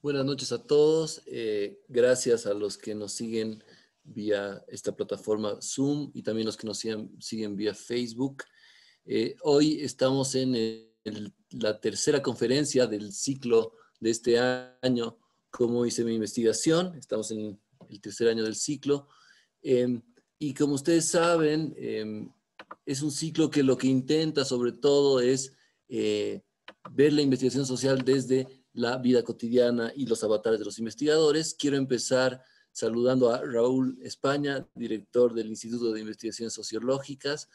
Buenas noches a todos. Gracias a los que nos siguen vía esta plataforma Zoom y también los que nos siguen vía Facebook. Hoy estamos en la tercera conferencia del ciclo de este año, Cómo hice mi investigación. Estamos en el tercer año del ciclo. Y como ustedes saben, es un ciclo que lo que intenta sobre todo es ver la investigación social desde la vida cotidiana y los avatares de los investigadores. Quiero empezar saludando a Raúl España, director del Instituto de Investigaciones Sociológicas,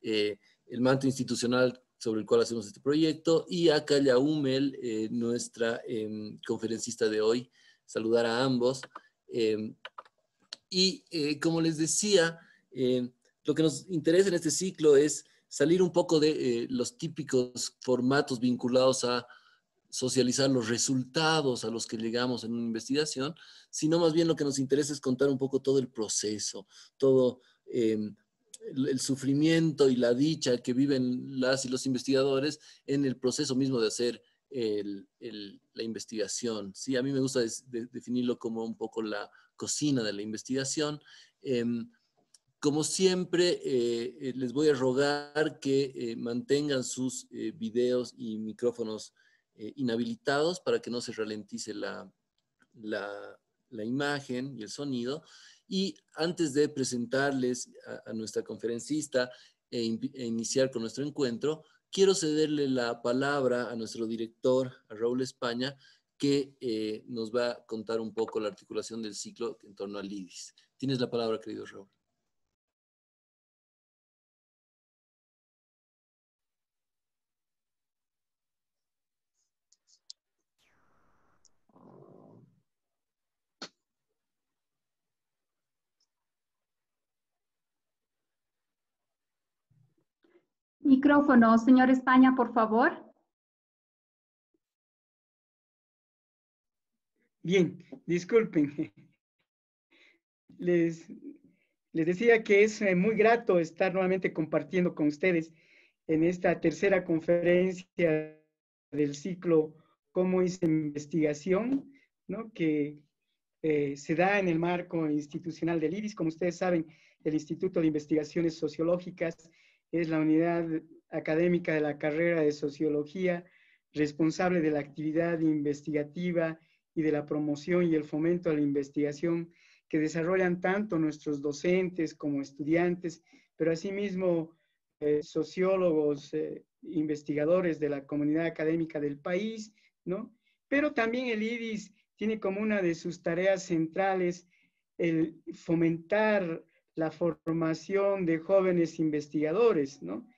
el manto institucional sobre el cual hacemos este proyecto, y a Calla Hummel, nuestra conferencista de hoy. Saludar a ambos. Como les decía, lo que nos interesa en este ciclo es salir un poco de los típicos formatos vinculados a socializar los resultados a los que llegamos en una investigación, sino más bien lo que nos interesa es contar un poco todo el proceso, todo el sufrimiento y la dicha que viven las y los investigadores en el proceso mismo de hacer la investigación. Sí, a mí me gusta definirlo como un poco la cocina de la investigación. Como siempre, les voy a rogar que mantengan sus videos y micrófonos inhabilitados para que no se ralentice la imagen y el sonido. Y antes de presentarles a nuestra conferencista e iniciar con nuestro encuentro, quiero cederle la palabra a nuestro director, a Raúl España, que nos va a contar un poco la articulación del ciclo en torno al IDIS. Tienes la palabra, querido Raúl. Micrófono, señor España, por favor. Bien, disculpen. Les decía que es muy grato estar nuevamente compartiendo con ustedes en esta tercera conferencia del ciclo Cómo hice investigación, ¿no? Que se da en el marco institucional del IDIS. Como ustedes saben, el Instituto de Investigaciones Sociológicas es la unidad académica de la carrera de Sociología, responsable de la actividad investigativa y de la promoción y el fomento a la investigación que desarrollan tanto nuestros docentes como estudiantes, pero asimismo sociólogos, investigadores de la comunidad académica del país, ¿no? Pero también el IDIS tiene como una de sus tareas centrales el fomentar la formación de jóvenes investigadores, ¿no?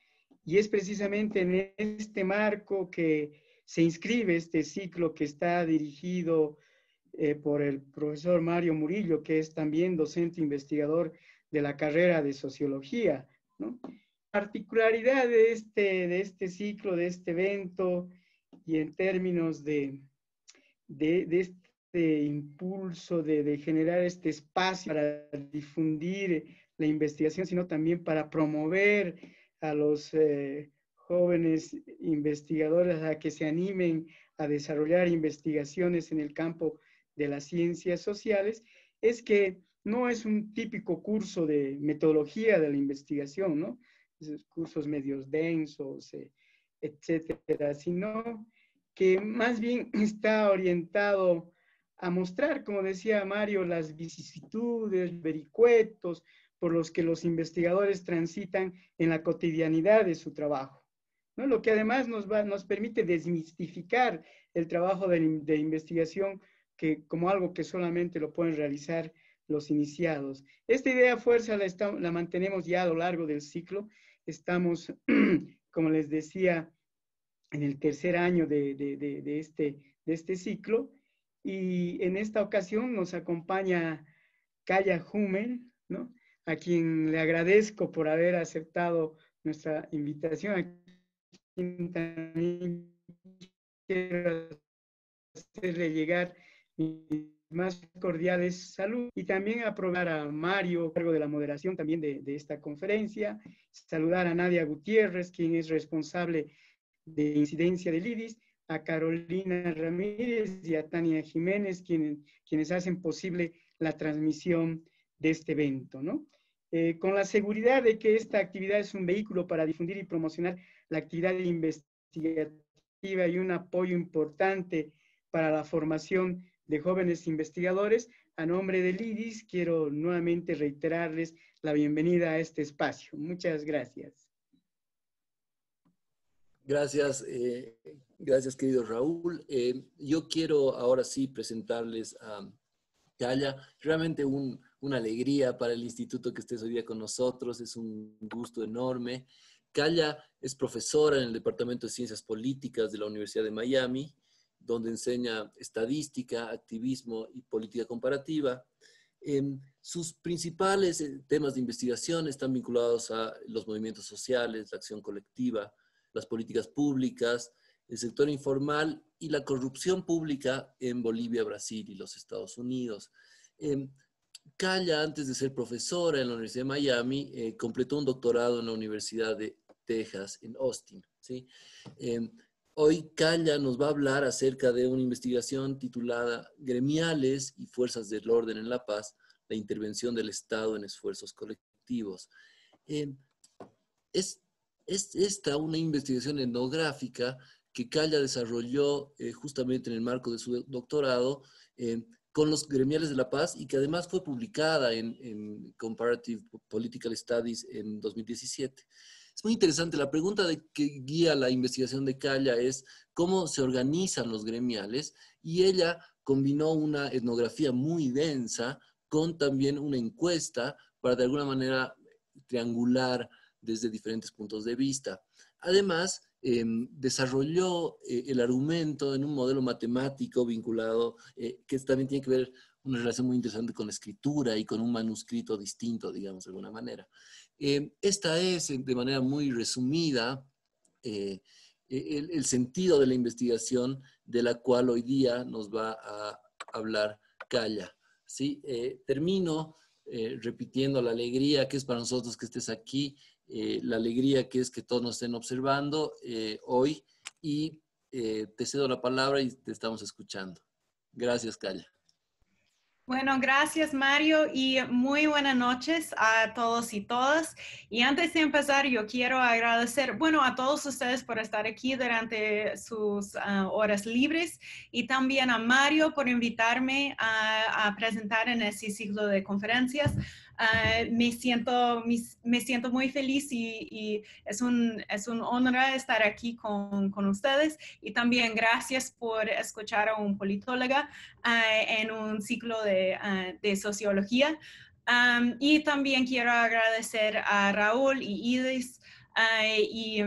Y es precisamente en este marco que se inscribe este ciclo que está dirigido por el profesor Mario Murillo, que es también docente investigador de la carrera de Sociología, ¿no? La particularidad de este ciclo, de este evento, y en términos de este impulso de generar este espacio para difundir la investigación, sino también para promover a los jóvenes investigadores a que se animen a desarrollar investigaciones en el campo de las ciencias sociales, es que no es un típico curso de metodología de la investigación, ¿no? Esos cursos medios densos, etcétera, sino que más bien está orientado a mostrar, como decía Mario, las vicisitudes, vericuetos por los que los investigadores transitan en la cotidianidad de su trabajo, ¿no? Lo que además nos permite desmistificar el trabajo de investigación que, como algo que solamente lo pueden realizar los iniciados. Esta idea fuerza la mantenemos ya a lo largo del ciclo. Estamos, como les decía, en el tercer año de este ciclo, y en esta ocasión nos acompaña Calla Hummel, ¿no? A quien le agradezco por haber aceptado nuestra invitación, a quien también quiero hacerle llegar mis más cordiales saludos, y también aprobar a Mario, a cargo de la moderación también de esta conferencia, saludar a Nadia Gutiérrez, quien es responsable de incidencia del IDIS, a Carolina Ramírez y a Tania Jiménez, quienes hacen posible la transmisión de este evento, ¿no? Con la seguridad de que esta actividad es un vehículo para difundir y promocionar la actividad investigativa y un apoyo importante para la formación de jóvenes investigadores, a nombre del IDIS quiero nuevamente reiterarles la bienvenida a este espacio. Muchas gracias. Gracias, gracias querido Raúl. Yo quiero ahora sí presentarles a Calla. Realmente una alegría para el instituto que estés hoy día con nosotros, es un gusto enorme. Calla es profesora en el Departamento de Ciencias Políticas de la Universidad de Miami, donde enseña estadística, activismo y política comparativa. Sus principales temas de investigación están vinculados a los movimientos sociales, la acción colectiva, las políticas públicas, el sector informal y la corrupción pública en Bolivia, Brasil y los Estados Unidos. Calla, antes de ser profesora en la Universidad de Miami, completó un doctorado en la Universidad de Texas, en Austin, ¿sí? Hoy Calla nos va a hablar acerca de una investigación titulada Gremiales y Fuerzas del Orden en la Paz, la intervención del Estado en esfuerzos colectivos. Es esta una investigación etnográfica que Calla desarrolló justamente en el marco de su doctorado con los gremiales de la paz y que además fue publicada en Comparative Political Studies en 2017. Es muy interesante. La pregunta que guía la investigación de Calla es cómo se organizan los gremiales, y ella combinó una etnografía muy densa con también una encuesta para de alguna manera triangular desde diferentes puntos de vista. Además, desarrolló el argumento en un modelo matemático vinculado, que también tiene que ver una relación muy interesante con la escritura y con un manuscrito distinto, digamos, de alguna manera. Esta es, de manera muy resumida, el sentido de la investigación de la cual hoy día nos va a hablar Calla, ¿sí? Termino repitiendo la alegría que es para nosotros que estés aquí, la alegría que es que todos nos estén observando hoy, y te cedo la palabra y te estamos escuchando. Gracias, Calla. Bueno, gracias Mario y muy buenas noches a todos y todas. Y antes de empezar, yo quiero agradecer, bueno, a todos ustedes por estar aquí durante sus horas libres, y también a Mario por invitarme a presentar en ese ciclo de conferencias. Me siento muy feliz y es un honor estar aquí con ustedes, y también gracias por escuchar a un politólogo en un ciclo de sociología. Y también quiero agradecer a Raúl y Idis y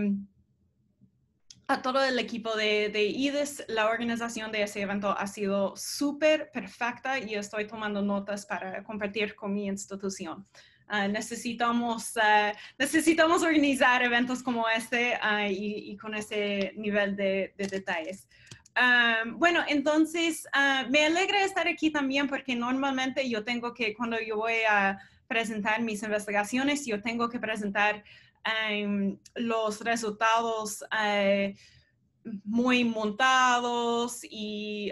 a todo el equipo de IDIS. La organización de ese evento ha sido súper perfecta y estoy tomando notas para compartir con mi institución. Necesitamos organizar eventos como este y con ese nivel de detalles. Bueno, entonces me alegra estar aquí también porque normalmente yo tengo que, cuando yo voy a presentar mis investigaciones, yo tengo que presentar los resultados muy montados y,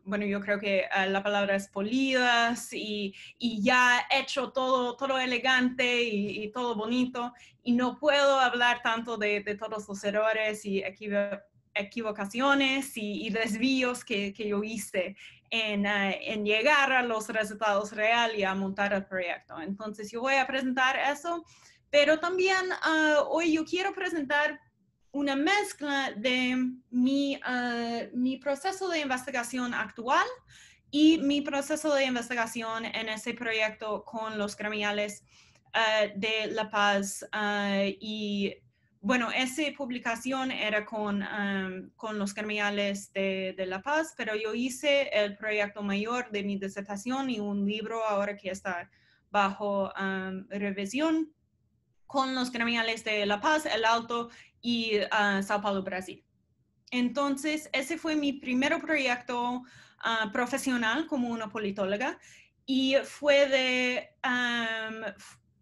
bueno, yo creo que la palabra es polidas y ya hecho todo elegante y todo bonito, y no puedo hablar tanto de todos los errores y equivocaciones y desvíos que yo hice en llegar a los resultados reales y a montar el proyecto. Entonces yo voy a presentar eso, pero también hoy yo quiero presentar una mezcla de mi proceso de investigación actual y mi proceso de investigación en ese proyecto con los gremiales de La Paz. Y bueno, esa publicación era con los gremiales de La Paz, pero yo hice el proyecto mayor de mi disertación y un libro ahora que está bajo revisión con los gremiales de La Paz, El Alto y Sao Paulo, Brasil. Entonces, ese fue mi primer proyecto profesional como una politóloga, y fue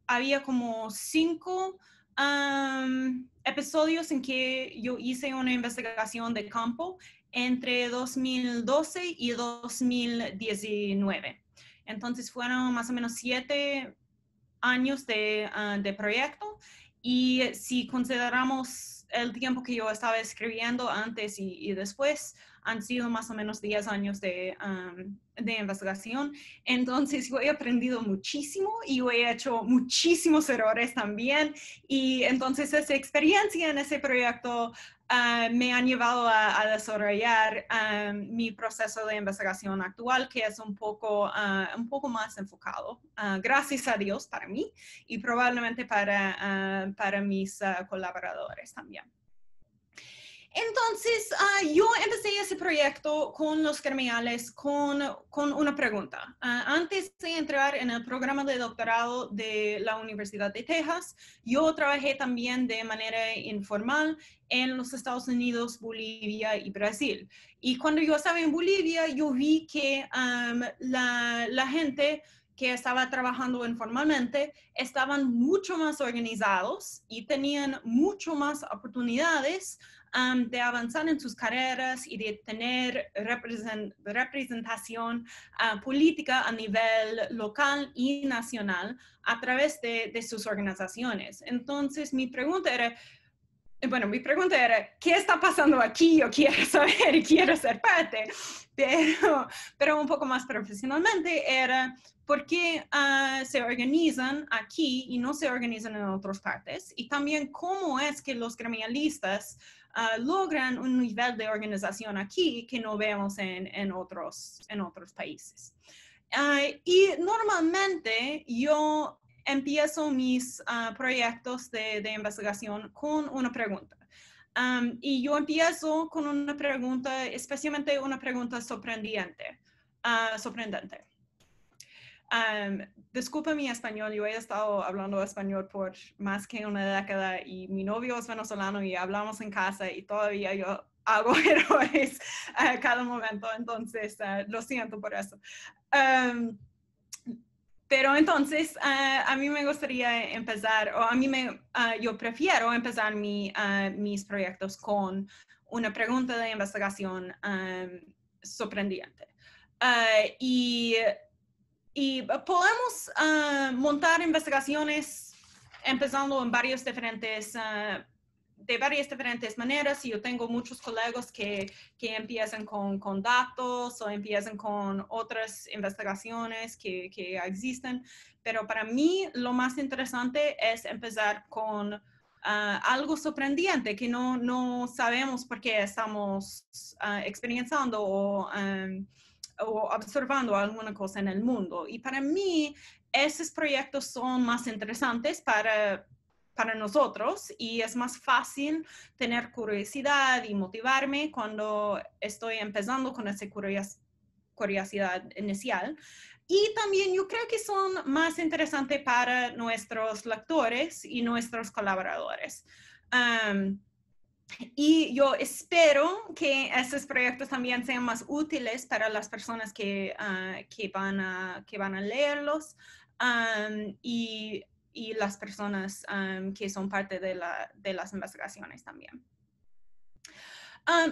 había como 5 episodios en que yo hice una investigación de campo entre 2012 y 2019. Entonces fueron más o menos 7 años de proyecto, y si consideramos el tiempo que yo estaba escribiendo antes y después, han sido más o menos 10 años de investigación. Entonces yo he aprendido muchísimo y yo he hecho muchísimos errores también, y entonces esa experiencia en ese proyecto me han llevado a desarrollar mi proceso de investigación actual, que es un poco más enfocado, gracias a Dios, para mí y probablemente para mis colaboradores también. Entonces, yo empecé ese proyecto con los gremiales con una pregunta. Antes de entrar en el programa de doctorado de la Universidad de Texas, yo trabajé también de manera informal en los Estados Unidos, Bolivia y Brasil. Y cuando yo estaba en Bolivia, yo vi que la gente que estaba trabajando informalmente estaban mucho más organizados y tenían mucho más oportunidades de avanzar en sus carreras y de tener representación política a nivel local y nacional a través de sus organizaciones. Entonces, mi pregunta era, ¿qué está pasando aquí? Yo quiero saber y quiero ser parte, pero un poco más profesionalmente era, ¿por qué se organizan aquí y no se organizan en otras partes? Y también, ¿cómo es que los gremialistas logran un nivel de organización aquí que no vemos en otros países? Y normalmente yo empiezo mis proyectos de investigación con una pregunta. Y yo empiezo con una pregunta, especialmente una pregunta sorprendente. Disculpa mi español, yo he estado hablando español por más que una década y mi novio es venezolano y hablamos en casa y todavía yo hago errores cada momento, entonces lo siento por eso. Pero entonces, a mí me gustaría empezar, o yo prefiero empezar mis proyectos con una pregunta de investigación sorprendente. Y podemos montar investigaciones empezando en de varias diferentes maneras. Y yo tengo muchos colegas que empiezan con datos o empiezan con otras investigaciones que existen, pero para mí lo más interesante es empezar con algo sorprendente que no sabemos por qué estamos experimentando o observando alguna cosa en el mundo. Y para mí, esos proyectos son más interesantes para nosotros y es más fácil tener curiosidad y motivarme cuando estoy empezando con esa curiosidad inicial. Y también yo creo que son más interesantes para nuestros lectores y nuestros colaboradores. Y yo espero que esos proyectos también sean más útiles para las personas que van a leerlos y las personas que son parte de las investigaciones también.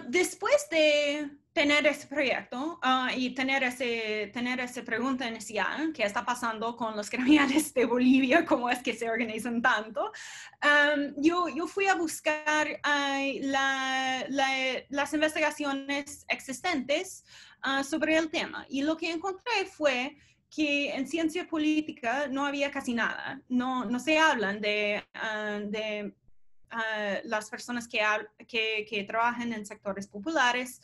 Después de tener ese proyecto y tener esa pregunta inicial, ¿qué está pasando con los gremiales de Bolivia? ¿Cómo es que se organizan tanto? Yo fui a buscar las investigaciones existentes sobre el tema, y lo que encontré fue que en ciencia política no había casi nada. No se hablan de las personas que trabajan en sectores populares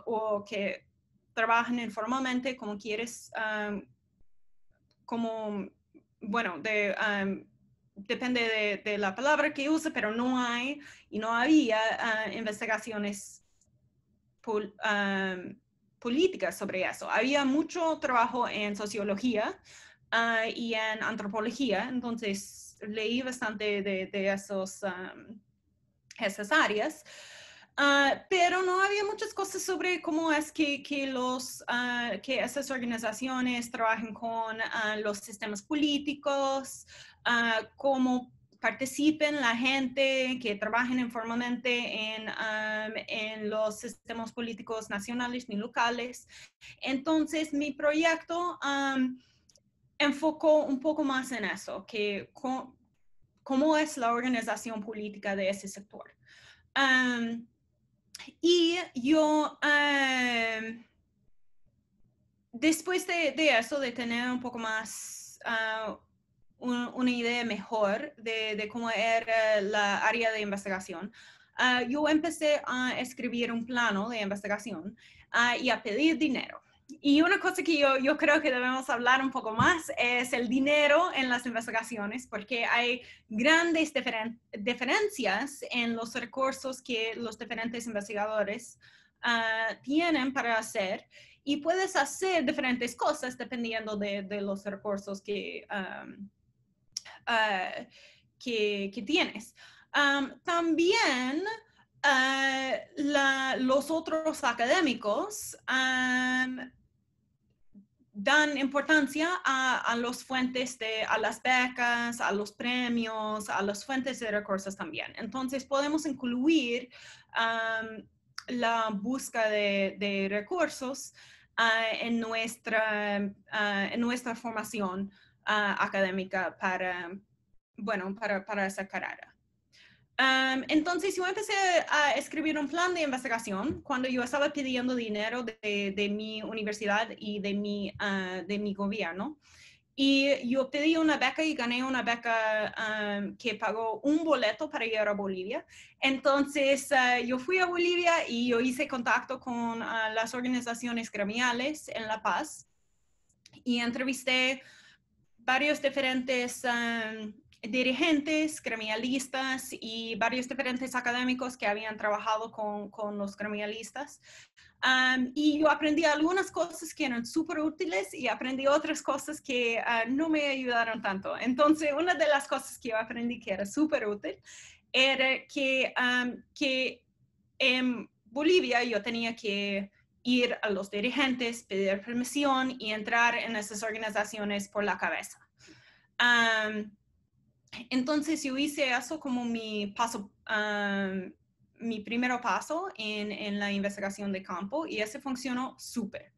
o que trabajan informalmente, como quieres, depende de la palabra que use, pero no hay y no había investigaciones políticas sobre eso. Había mucho trabajo en sociología y en antropología, entonces leí bastante de esas áreas, pero no había muchas cosas sobre cómo es que esas organizaciones trabajan con los sistemas políticos, cómo participen la gente que trabajen informalmente en los sistemas políticos nacionales ni locales. Entonces, mi proyecto enfocó un poco más en eso, que cómo es la organización política de ese sector. Y yo, después de eso, de tener un poco más una idea mejor de cómo era la área de investigación, yo empecé a escribir un plano de investigación y a pedir dinero. Y una cosa que yo creo que debemos hablar un poco más es el dinero en las investigaciones, porque hay grandes diferencias en los recursos que los diferentes investigadores tienen para hacer, y puedes hacer diferentes cosas dependiendo de los recursos que tienes. También los otros académicos dan importancia a las fuentes a las becas, a los premios, a las fuentes de recursos también. Entonces podemos incluir la búsqueda de recursos en nuestra formación académica para esa carrera. Entonces yo empecé a escribir un plan de investigación cuando yo estaba pidiendo dinero de mi universidad y de mi gobierno. Y yo pedí una beca y gané una beca que pagó un boleto para ir a Bolivia. Entonces yo fui a Bolivia y yo hice contacto con las organizaciones gremiales en La Paz y entrevisté varios diferentes dirigentes, gremialistas y varios diferentes académicos que habían trabajado con los gremialistas. Y yo aprendí algunas cosas que eran súper útiles y aprendí otras cosas que no me ayudaron tanto. Entonces, una de las cosas que yo aprendí que era súper útil era que en Bolivia yo tenía que ir a los dirigentes, pedir permisión y entrar en esas organizaciones por la cabeza. Entonces yo hice eso como mi primer paso en la investigación de campo, y ese funcionó súper.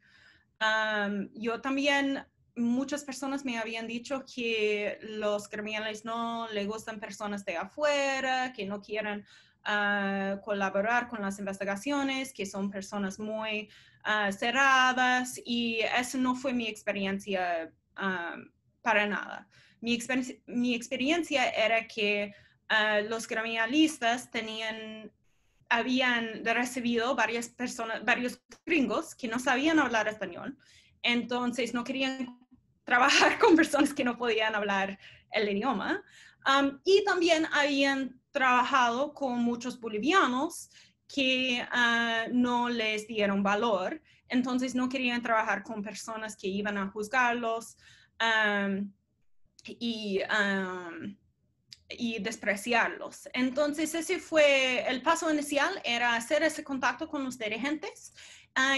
Yo también, muchas personas me habían dicho que los gremiales no les gustan personas de afuera, que no quieren colaborar con las investigaciones, que son personas muy cerradas, y eso no fue mi experiencia para nada. Mi experiencia era que los gremialistas habían recibido varios gringos que no sabían hablar español, entonces no querían trabajar con personas que no podían hablar el idioma. Y también habían trabajado con muchos bolivianos que no les dieron valor, entonces no querían trabajar con personas que iban a juzgarlos y despreciarlos. Entonces ese fue el paso inicial, era hacer ese contacto con los dirigentes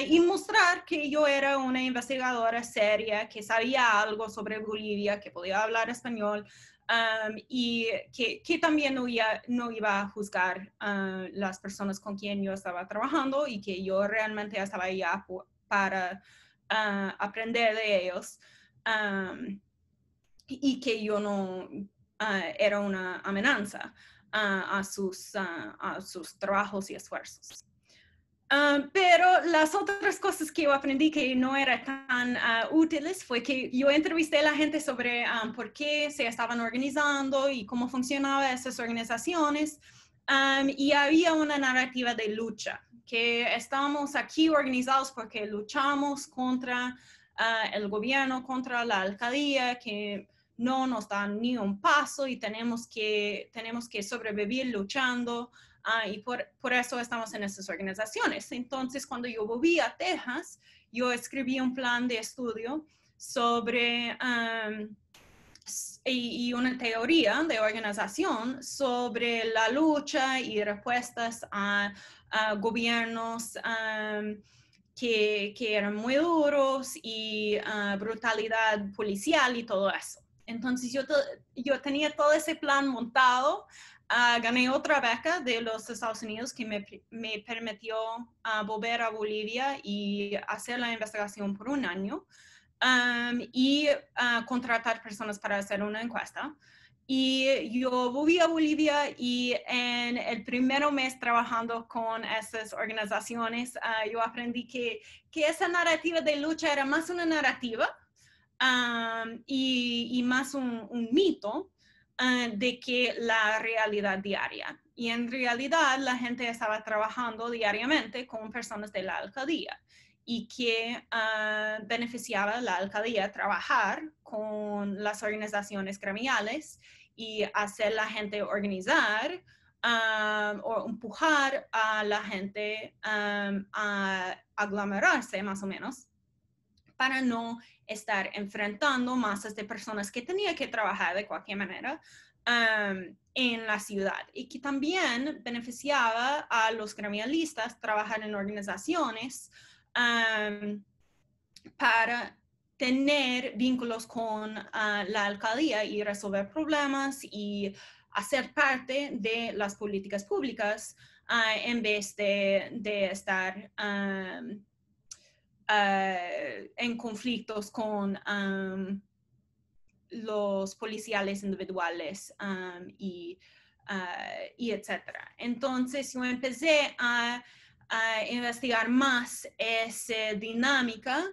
y mostrar que yo era una investigadora seria, que sabía algo sobre Bolivia, que podía hablar español y que también no iba a juzgar las personas con quien yo estaba trabajando, y que yo realmente estaba allá para aprender de ellos. Y que yo no era una amenaza a sus trabajos y esfuerzos. Pero las otras cosas que yo aprendí que no eran tan útiles fue que yo entrevisté a la gente sobre por qué se estaban organizando y cómo funcionaban esas organizaciones, y había una narrativa de lucha, que estábamos aquí organizados porque luchamos contra el gobierno, contra la alcaldía, que no nos dan ni un paso y tenemos que sobrevivir luchando, y por eso estamos en esas organizaciones. Entonces, cuando yo volví a Texas, yo escribí un plan de estudio sobre y una teoría de organización sobre la lucha y respuestas a gobiernos que eran muy duros y brutalidad policial y todo eso. Entonces yo tenía todo ese plan montado. Gané otra beca de los Estados Unidos que me permitió volver a Bolivia y hacer la investigación por un año y contratar personas para hacer una encuesta. Y yo volví a Bolivia y en el primer mes trabajando con esas organizaciones, yo aprendí que esa narrativa de lucha era más una narrativa y más un mito de que la realidad diaria. Y en realidad la gente estaba trabajando diariamente con personas de la alcaldía y que beneficiaba a la alcaldía trabajar con las organizaciones gremiales y hacer la gente organizar o empujar a la gente a aglomerarse más o menos para no estar enfrentando masas de personas que tenían que trabajar de cualquier manera en la ciudad y que también beneficiaba a los gremialistas trabajar en organizaciones para tener vínculos con la alcaldía y resolver problemas y hacer parte de las políticas públicas en vez de estar en conflictos con los policiales individuales y etcétera. Entonces yo empecé a investigar más esa dinámica.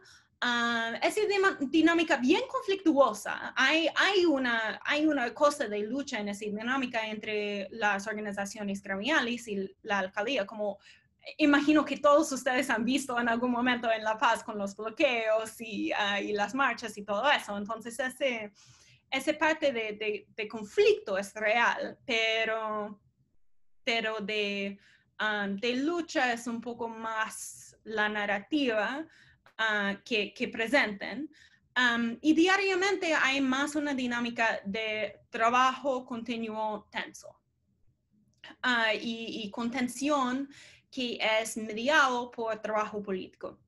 Es una dinámica bien conflictuosa. Hay una cosa de lucha en esa dinámica entre las organizaciones gremiales y la alcaldía, como imagino que todos ustedes han visto en algún momento en La Paz con los bloqueos y las marchas y todo eso. Entonces, esa parte de conflicto es real, pero de lucha es un poco más la narrativa que presenten. Y diariamente hay más una dinámica de trabajo continuo tenso y contención que es mediado por trabajo político.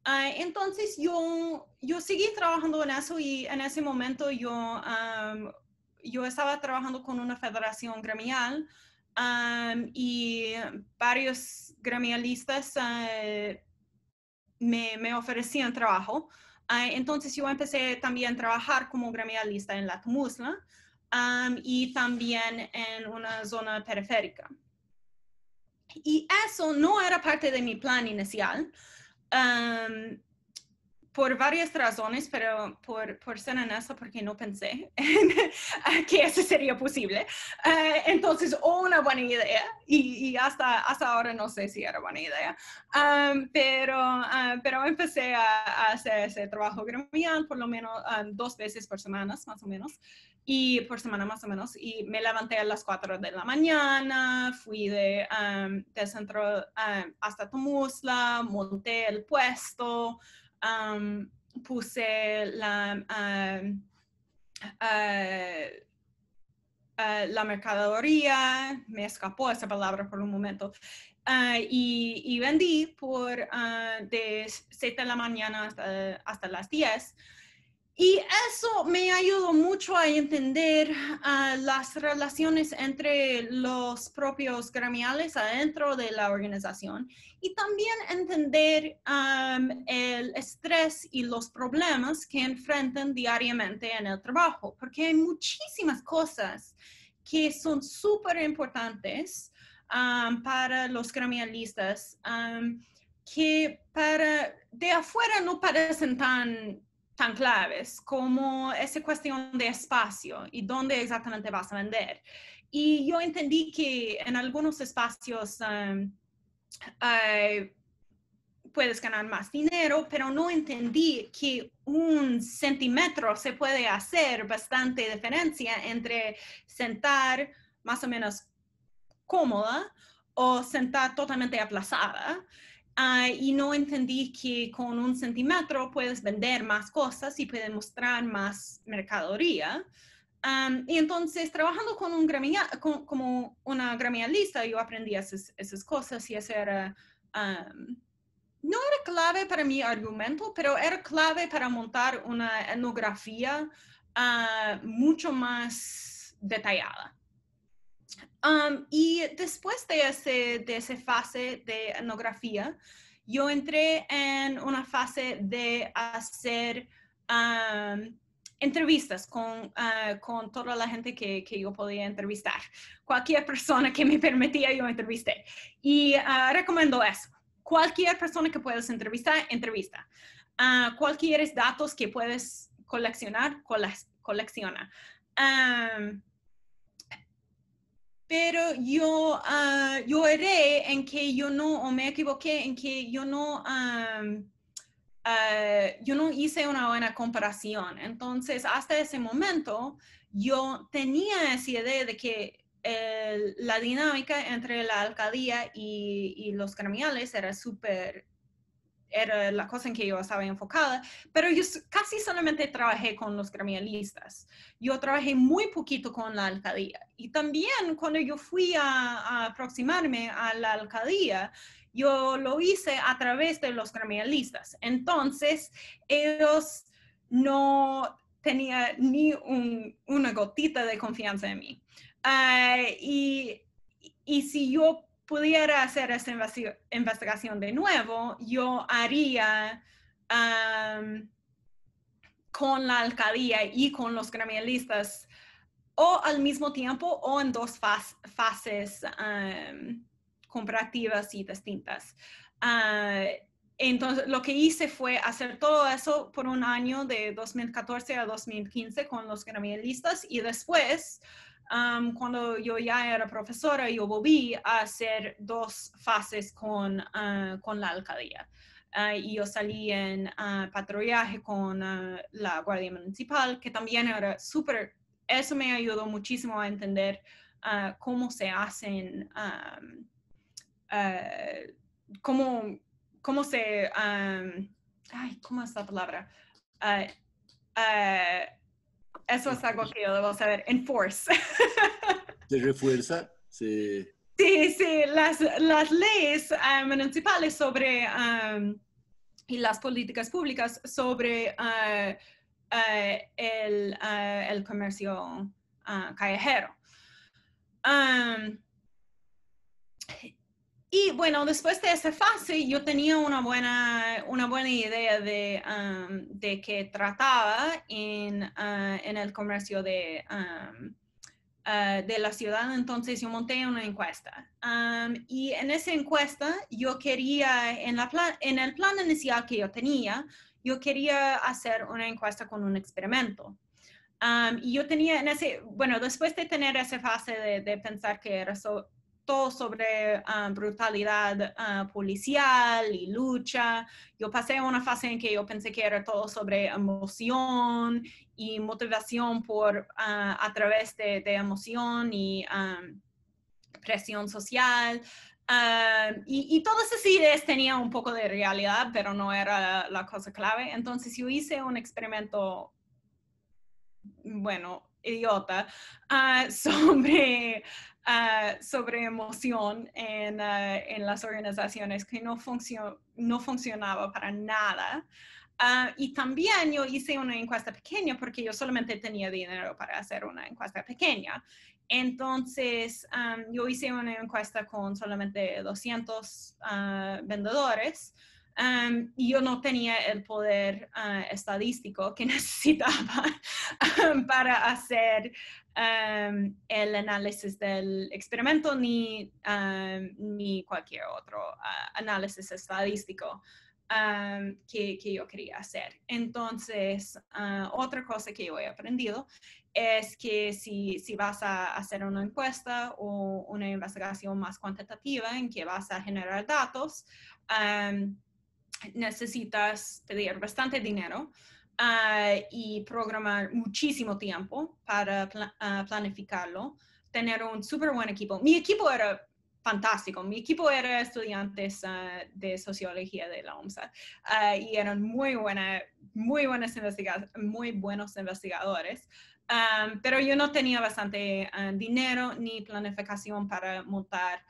Entonces yo seguí trabajando en eso y en ese momento yo estaba trabajando con una federación gremial y varios gremialistas me ofrecían trabajo. Entonces yo empecé también a trabajar como gremialista en la Tumusla y también en una zona periférica. Y eso no era parte de mi plan inicial. Por varias razones, pero por ser honesta, porque no pensé que eso sería posible. Entonces, una buena idea, y hasta ahora no sé si era buena idea, pero empecé a hacer ese trabajo gremial por lo menos 2 veces por semana, más o menos, y me levanté a las 4 de la mañana, fui del centro hasta Tumusla, monté el puesto, puse la mercadería, me escapó esa palabra por un momento, y vendí de 7 de la mañana hasta las 10. Y eso me ayudó mucho a entender las relaciones entre los propios gremiales adentro de la organización y también entender el estrés y los problemas que enfrentan diariamente en el trabajo, porque hay muchísimas cosas que son súper importantes para los gremialistas que de afuera no parecen tan claves como esa cuestión de espacio y dónde exactamente vas a vender. Y yo entendí que en algunos espacios puedes ganar más dinero, pero no entendí que 1 centímetro se puede hacer bastante diferencia entre sentar más o menos cómoda o sentar totalmente aplazada. Y no entendí que con 1 centímetro puedes vender más cosas y puedes mostrar más mercadería. Y entonces, trabajando como una gremialista, yo aprendí esas cosas y eso era, no era clave para mi argumento, pero era clave para montar una etnografía mucho más detallada. Y después de esa fase de etnografía, yo entré en una fase de hacer entrevistas con toda la gente que yo podía entrevistar. Cualquier persona que me permitía, yo entrevisté. Y recomiendo eso. Cualquier persona que puedas entrevistar, entrevista. Cualquier datos que puedes coleccionar, colecciona. Pero yo erré en que yo no, o me equivoqué en que yo no hice una buena comparación. Entonces, hasta ese momento, yo tenía esa idea de que la dinámica entre la alcaldía y los gremiales era la cosa en que yo estaba enfocada, pero yo casi solamente trabajé con los gremialistas. Yo trabajé muy poquito con la alcaldía. Y también cuando yo fui a aproximarme a la alcaldía, yo lo hice a través de los gremialistas. Entonces, ellos no tenían ni una gotita de confianza en mí. Y si yo pudiera hacer esta investigación de nuevo, yo haría con la alcaldía y con los gremialistas o al mismo tiempo o en dos fases comparativas y distintas. Entonces, lo que hice fue hacer todo eso por un año de 2014 a 2015 con los gremialistas y después, cuando yo ya era profesora, yo volví a hacer dos fases con la alcaldía. Y yo salí en patrullaje con la Guardia Municipal, que también era súper, eso me ayudó muchísimo a entender cómo se hacen, cómo se, ¿cómo es la palabra? Eso es algo que yo debo saber, enforce. ¿Se refuerza? Se... Sí, las leyes municipales sobre y las políticas públicas sobre el comercio callejero. Y bueno, después de esa fase, yo tenía una buena idea de qué trataba en el comercio de la ciudad. Entonces yo monté una encuesta. Y en esa encuesta yo quería, en el plan inicial que yo tenía, yo quería hacer una encuesta con un experimento. Y yo tenía bueno, después de tener esa fase de pensar que era todo sobre brutalidad policial y lucha, yo pasé a una fase en que yo pensé que era todo sobre emoción y motivación a través de emoción y presión social. Y todas esas ideas tenían un poco de realidad, pero no era la cosa clave. Entonces yo hice un experimento, bueno, idiota, sobre emoción en las organizaciones que no funcionaba para nada. Y también yo hice una encuesta pequeña porque yo solamente tenía dinero para hacer una encuesta pequeña. Entonces, yo hice una encuesta con solamente 200 vendedores. Y yo no tenía el poder estadístico que necesitaba para hacer el análisis del experimento ni cualquier otro análisis estadístico que yo quería hacer. Entonces, otra cosa que yo he aprendido es que si vas a hacer una encuesta o una investigación más cuantitativa en que vas a generar datos, necesitas pedir bastante dinero y programar muchísimo tiempo para planificarlo, tener un súper buen equipo. Mi equipo era fantástico. Mi equipo era estudiantes de sociología de la UMSA y eran muy buenos investigadores. Pero yo no tenía bastante dinero ni planificación para montar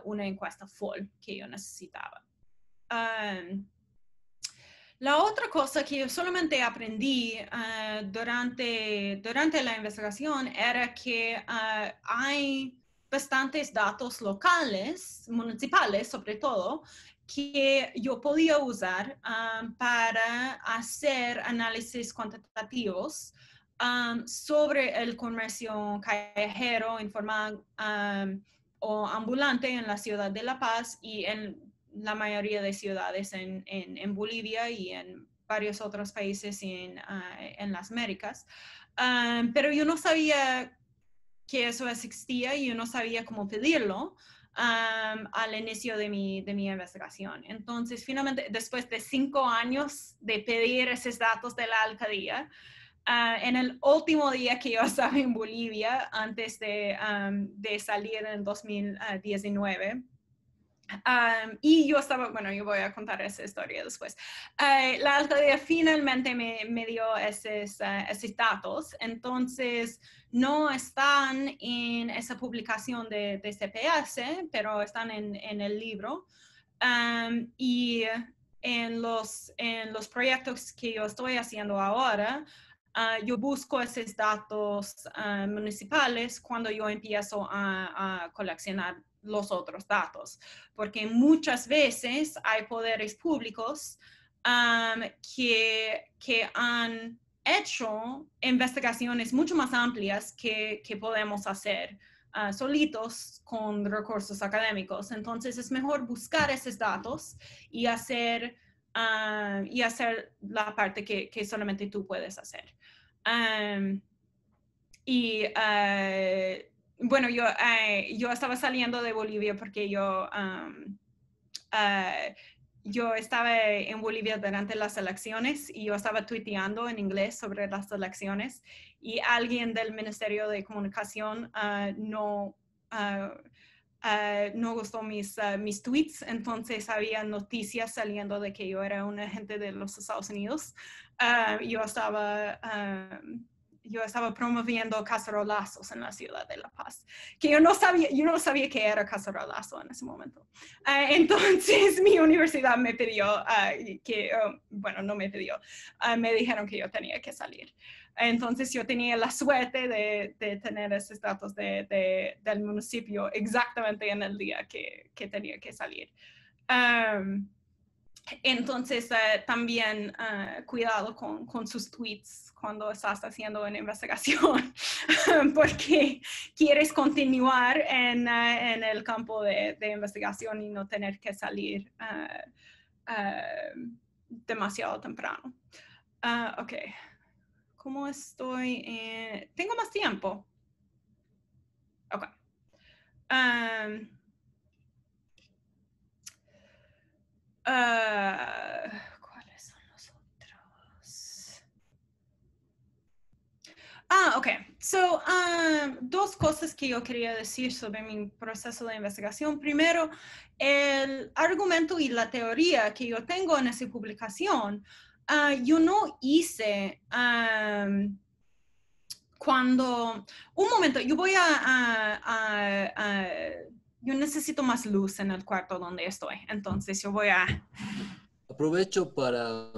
una encuesta full que yo necesitaba. La otra cosa que yo solamente aprendí durante la investigación era que hay bastantes datos locales, municipales sobre todo, que yo podía usar para hacer análisis cuantitativos sobre el comercio callejero, informal o ambulante en la ciudad de La Paz y en la mayoría de ciudades en Bolivia y en varios otros países en las Américas. Pero yo no sabía que eso existía y yo no sabía cómo pedirlo al inicio de mi investigación. Entonces, finalmente, después de 5 años de pedir esos datos de la alcaldía, en el último día que yo estaba en Bolivia, antes de salir en 2019, y yo estaba, bueno, yo voy a contar esa historia después. La alcaldía finalmente me dio esos datos, entonces no están en esa publicación de CPS, pero están en el libro. Y en los proyectos que yo estoy haciendo ahora, yo busco esos datos municipales cuando yo empiezo a coleccionar los otros datos, porque muchas veces hay poderes públicos que han hecho investigaciones mucho más amplias que podemos hacer solitos con recursos académicos. Entonces es mejor buscar esos datos y hacer la parte que solamente tú puedes hacer. Bueno, yo estaba saliendo de Bolivia porque yo estaba en Bolivia durante las elecciones y yo estaba tuiteando en inglés sobre las elecciones y alguien del Ministerio de Comunicación no gustó mis tweets, entonces había noticias saliendo de que yo era un agente de los Estados Unidos. Yo estaba promoviendo cacerolazos en la ciudad de La Paz, que yo no sabía que era cacerolazo en ese momento. Entonces mi universidad me pidió no me pidió, me dijeron que yo tenía que salir. Entonces yo tenía la suerte de tener esos datos del municipio exactamente en el día que tenía que salir. Entonces, también cuidado con sus tweets cuando estás haciendo una investigación, porque quieres continuar en el campo de investigación y no tener que salir demasiado temprano. Ok. ¿Cómo estoy? ¿Tengo más tiempo? Ok. ¿Cuáles son los otros? Ok. So, dos cosas que yo quería decir sobre mi proceso de investigación. Primero, el argumento y la teoría que yo tengo en esa publicación, yo no hice cuando... Un momento, yo voy yo necesito más luz en el cuarto donde estoy, entonces yo voy a... Aprovecho para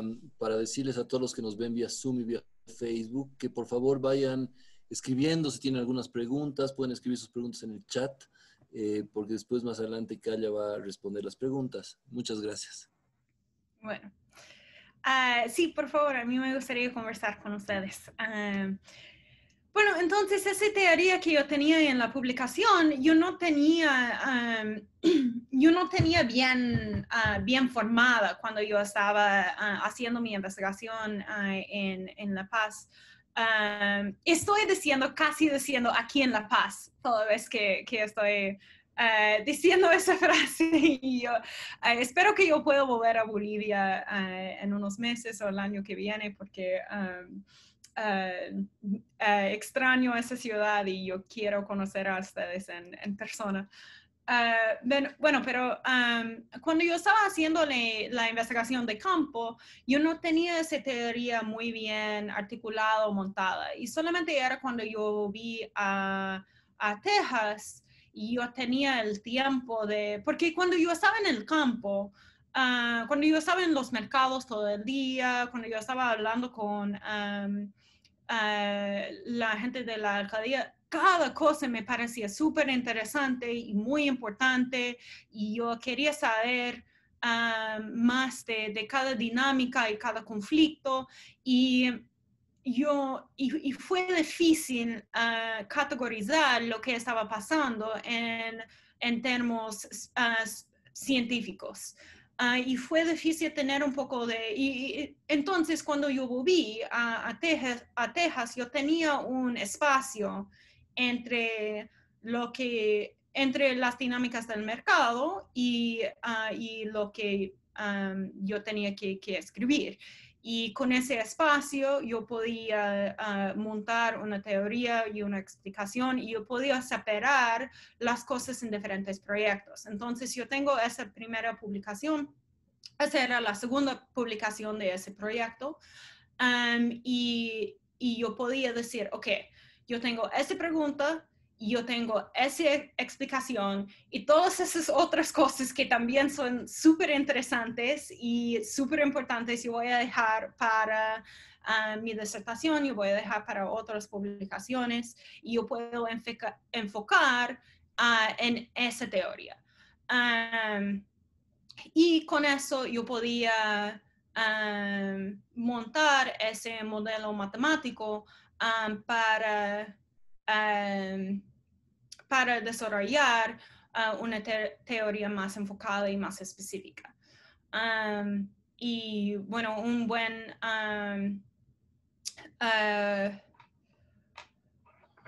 decirles a todos los que nos ven vía Zoom y vía Facebook que por favor vayan escribiendo si tienen algunas preguntas, pueden escribir sus preguntas en el chat, porque después más adelante Kaya va a responder las preguntas. Muchas gracias. Bueno, sí, por favor, a mí me gustaría conversar con ustedes. Bueno, entonces esa teoría que yo tenía en la publicación, yo no tenía bien formada cuando yo estaba haciendo mi investigación en La Paz. Estoy casi diciendo aquí en La Paz, toda vez que estoy diciendo esa frase. Y yo espero que yo pueda volver a Bolivia en unos meses o el año que viene, porque... extraño esa ciudad y yo quiero conocer a ustedes en persona. Bueno, pero cuando yo estaba haciendo la investigación de campo, yo no tenía esa teoría muy bien articulada o montada, y solamente era cuando yo vi a Texas y yo tenía el tiempo porque cuando yo estaba en el campo, cuando yo estaba en los mercados todo el día, cuando yo estaba hablando con la gente de la alcaldía, cada cosa me parecía súper interesante y muy importante, y yo quería saber más de cada dinámica y cada conflicto, y fue difícil categorizar lo que estaba pasando en términos científicos. Y fue difícil tener un poco de... entonces, cuando yo volví a Texas, yo tenía un espacio entre las dinámicas del mercado y lo que yo tenía que escribir. Y con ese espacio yo podía montar una teoría y una explicación, y yo podía separar las cosas en diferentes proyectos. Entonces yo tengo esa primera publicación, esa era la segunda publicación de ese proyecto, y yo podía decir, ok, yo tengo esa pregunta, yo tengo esa explicación y todas esas otras cosas que también son súper interesantes y súper importantes, yo voy a dejar para mi disertación, yo voy a dejar para otras publicaciones, y yo puedo enfocar en esa teoría. Y con eso yo podía montar ese modelo matemático para desarrollar una teoría más enfocada y más específica. Y bueno, un buen...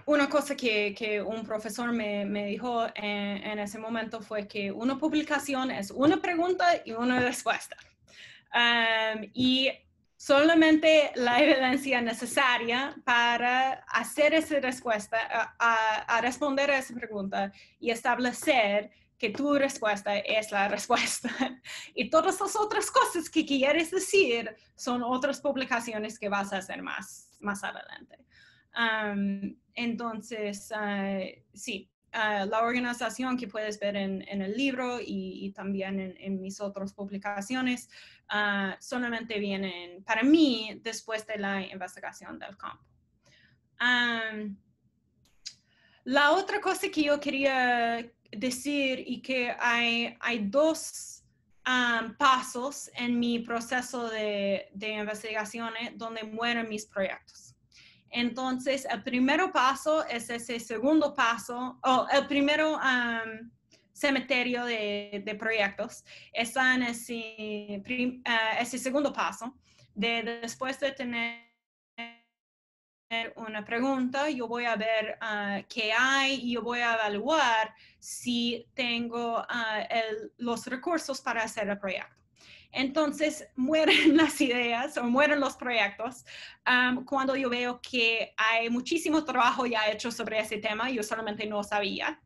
una cosa que un profesor me dijo en ese momento fue que una publicación es una pregunta y una respuesta. Y solamente la evidencia necesaria para hacer esa respuesta, a responder a esa pregunta y establecer que tu respuesta es la respuesta. Y todas las otras cosas que quieres decir son otras publicaciones que vas a hacer más adelante. Entonces, sí, la organización que puedes ver en el libro y también en mis otras publicaciones solamente vienen para mí después de la investigación del campo. La otra cosa que yo quería decir, y que hay dos pasos en mi proceso de investigaciones donde mueren mis proyectos. Entonces, el primer paso es ese segundo paso, o el primero cementerio de proyectos, está en ese segundo paso, después de tener una pregunta, yo voy a ver qué hay, y yo voy a evaluar si tengo los recursos para hacer el proyecto. Entonces, mueren las ideas o mueren los proyectos cuando yo veo que hay muchísimo trabajo ya hecho sobre ese tema, yo solamente no sabía.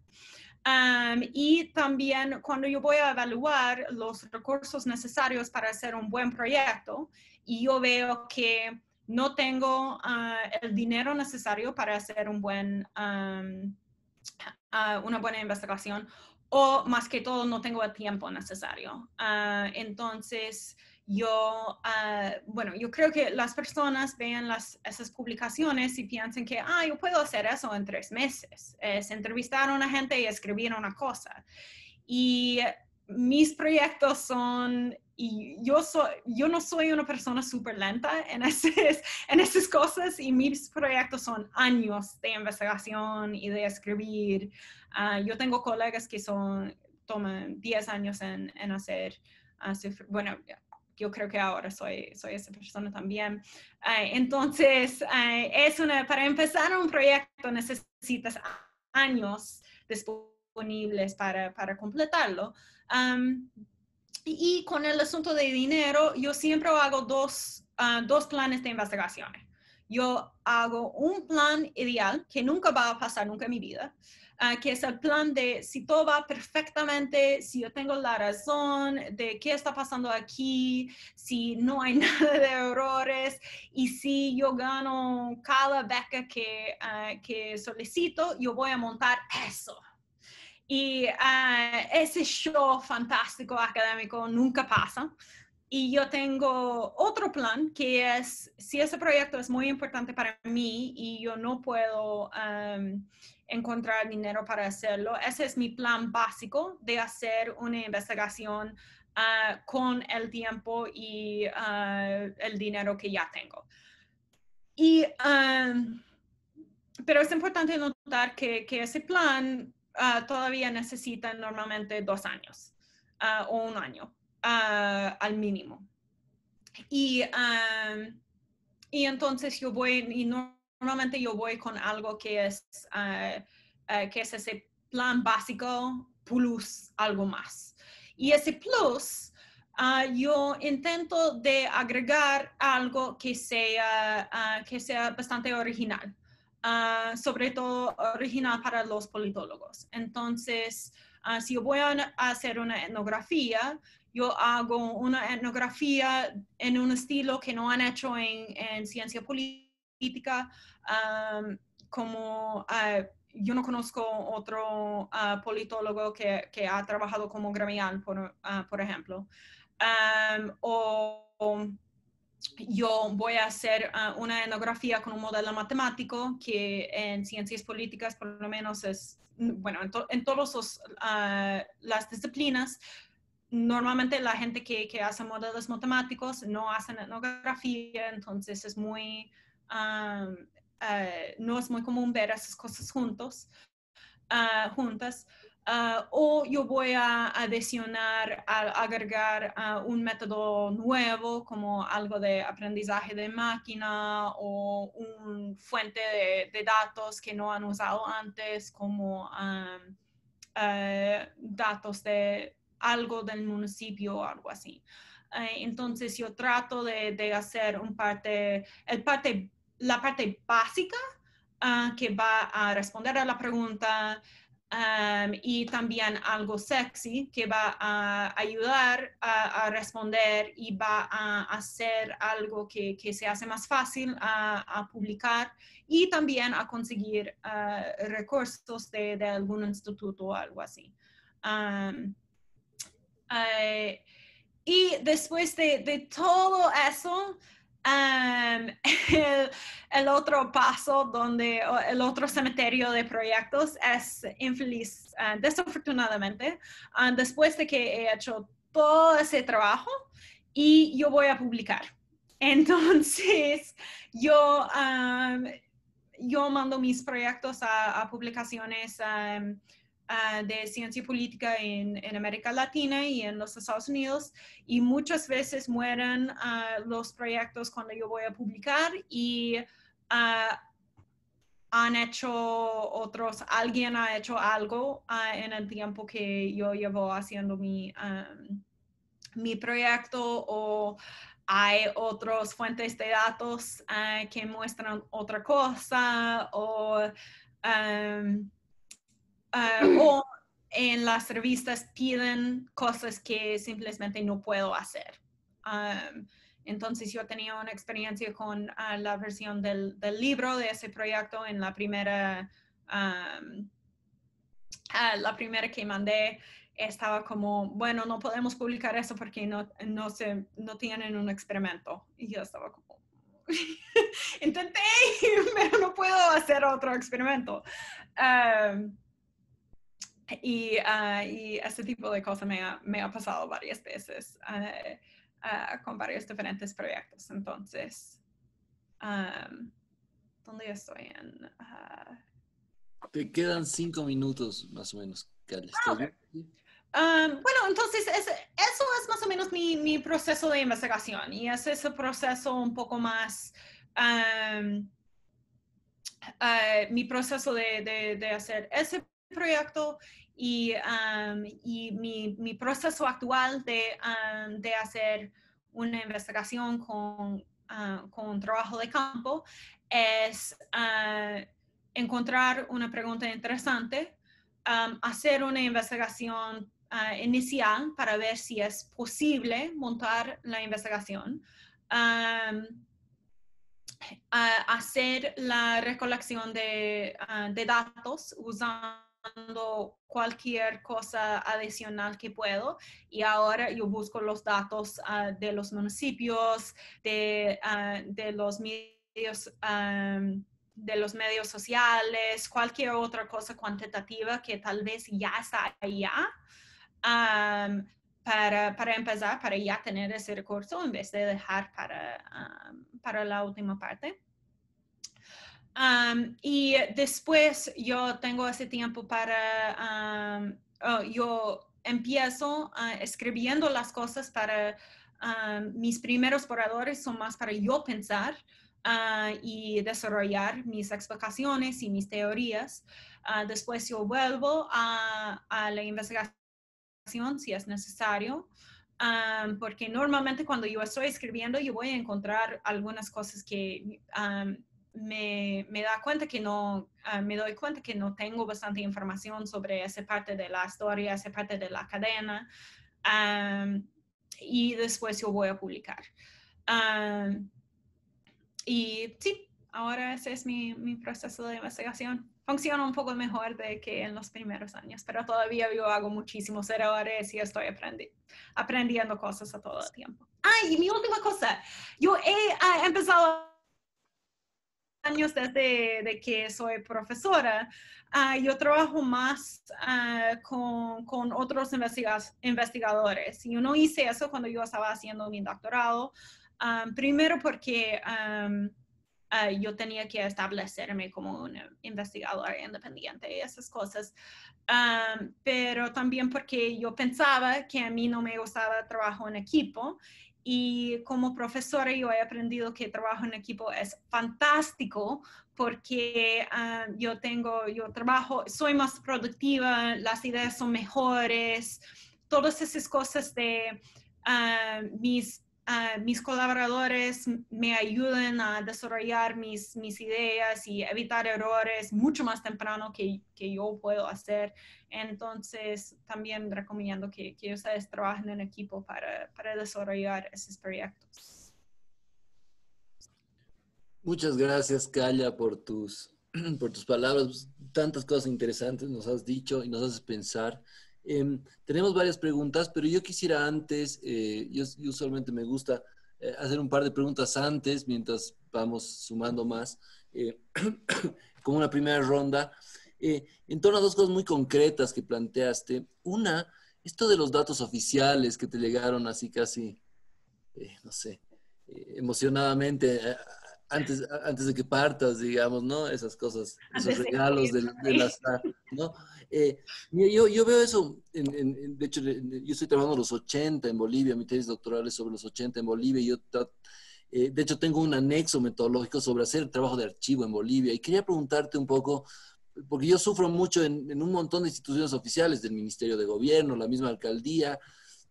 Y también cuando yo voy a evaluar los recursos necesarios para hacer un buen proyecto, y yo veo que no tengo el dinero necesario para hacer una buena investigación, o más que todo no tengo el tiempo necesario. Entonces, yo creo que las personas vean esas publicaciones y piensan que, yo puedo hacer eso en 3 meses. Es entrevistar a una gente y escribir una cosa. Y mis proyectos son... Y yo no soy una persona súper lenta en esas cosas, y mis proyectos son años de investigación y de escribir. Yo tengo colegas que toman 10 años en hacer, bueno, yo creo que ahora soy esa persona también. Entonces, para empezar un proyecto necesitas años disponibles para completarlo. Y con el asunto de dinero, yo siempre hago dos planes de investigaciones. Yo hago un plan ideal que nunca va a pasar nunca en mi vida, que es el plan de si todo va perfectamente, si yo tengo la razón de qué está pasando aquí, si no hay nada de errores, y si yo gano cada beca que solicito, yo voy a montar eso. Y ese show fantástico académico nunca pasa. Y yo tengo otro plan que es, si ese proyecto es muy importante para mí y yo no puedo encontrar dinero para hacerlo, ese es mi plan básico de hacer una investigación con el tiempo y el dinero que ya tengo. Y, pero es importante notar que ese plan todavía necesita normalmente 2 años o 1 año al mínimo. Y entonces yo voy, y normalmente yo voy con algo que es ese plan básico plus algo más. Y ese plus, yo intento de agregar algo que sea bastante original. Sobre todo original para los politólogos. Entonces, si yo voy a hacer una etnografía, yo hago una etnografía en un estilo que no han hecho en ciencia política, como yo no conozco otro politólogo que ha trabajado como gremial, por ejemplo. O yo voy a hacer una etnografía con un modelo matemático que en ciencias políticas por lo menos es, bueno, en todas las disciplinas, normalmente la gente que hace modelos matemáticos no hacen etnografía, entonces es muy, no es muy común ver esas cosas juntas. O yo voy a adicionar, agregar un método nuevo como algo de aprendizaje de máquina o una fuente de datos que no han usado antes como datos de algo del municipio o algo así. Entonces yo trato de hacer la parte básica que va a responder a la pregunta y también algo sexy que va a ayudar a responder y va a hacer algo que se hace más fácil a publicar y también a conseguir recursos de algún instituto o algo así. Y después de todo eso, el otro paso el otro cementerio de proyectos es infeliz. Desafortunadamente, después de que he hecho todo ese trabajo y yo voy a publicar. Entonces, yo mando mis proyectos a publicaciones de ciencia política en América Latina y en los Estados Unidos, y muchas veces mueren los proyectos cuando yo voy a publicar y han hecho alguien ha hecho algo en el tiempo que yo llevo haciendo mi proyecto, o hay otras fuentes de datos que muestran otra cosa, o o en las revistas piden cosas que simplemente no puedo hacer. Entonces yo tenía una experiencia con la versión del libro de ese proyecto en la primera que mandé. Estaba como, bueno, no podemos publicar eso porque no tienen un experimento. Y yo estaba como, intenté, pero no puedo hacer otro experimento. Y ese tipo de cosas me ha pasado varias veces con varios diferentes proyectos. Entonces, ¿dónde estoy? Te quedan 5 minutos más o menos, Carla. Okay. Bueno, entonces eso es más o menos mi proceso de investigación, y es ese proceso un poco más, mi proceso de hacer ese proyecto y mi proceso actual de hacer una investigación con trabajo de campo es encontrar una pregunta interesante, hacer una investigación inicial para ver si es posible montar la investigación, hacer la recolección de datos usando cualquier cosa adicional que puedo, y ahora yo busco los datos de los municipios, de los medios, de los medios sociales, cualquier otra cosa cuantitativa que tal vez ya está allá, para empezar, para ya tener ese recurso en vez de dejar para la última parte. Y después yo tengo ese tiempo para, yo empiezo escribiendo las cosas para mis primeros borradores, son más para yo pensar y desarrollar mis explicaciones y mis teorías. Después yo vuelvo a la investigación si es necesario. Porque normalmente cuando yo estoy escribiendo yo voy a encontrar algunas cosas que me da cuenta que no, me doy cuenta que no tengo bastante información sobre esa parte de la historia, esa parte de la cadena, y después yo voy a publicar. Y sí, ahora ese es mi proceso de investigación. Funciona un poco mejor de que en los primeros años, pero todavía yo hago muchísimos errores y estoy aprendiendo cosas a todo el tiempo. Y mi última cosa, yo he empezado años desde que soy profesora, yo trabajo más con otros investigadores. Yo no hice eso cuando yo estaba haciendo mi doctorado, primero porque yo tenía que establecerme como una investigadora independiente y esas cosas, pero también porque yo pensaba que a mí no me gustaba trabajo en equipo. Y como profesora yo he aprendido que trabajo en equipo es fantástico porque yo trabajo, soy más productiva, las ideas son mejores, todas esas cosas de mis colaboradores me ayudan a desarrollar mis ideas y evitar errores mucho más temprano que yo puedo hacer. Entonces, también recomiendo que ustedes trabajen en equipo para desarrollar esos proyectos. Muchas gracias, Calla, por tus palabras. Tantas cosas interesantes nos has dicho y nos haces pensar. Tenemos varias preguntas, pero yo quisiera antes, yo usualmente me gusta hacer un par de preguntas antes, mientras vamos sumando más, como una primera ronda, en torno a dos cosas muy concretas que planteaste. Una, esto de los datos oficiales que te llegaron así casi, no sé, emocionadamente, antes de que partas, digamos, ¿no? Esas cosas, esos regalos del azar, ¿no? Yo veo eso, de hecho, yo estoy trabajando los 80 en Bolivia, mi tesis doctoral es sobre los 80 en Bolivia, y yo, de hecho, tengo un anexo metodológico sobre hacer trabajo de archivo en Bolivia, y quería preguntarte un poco, porque yo sufro mucho en un montón de instituciones oficiales del Ministerio de Gobierno, la misma alcaldía,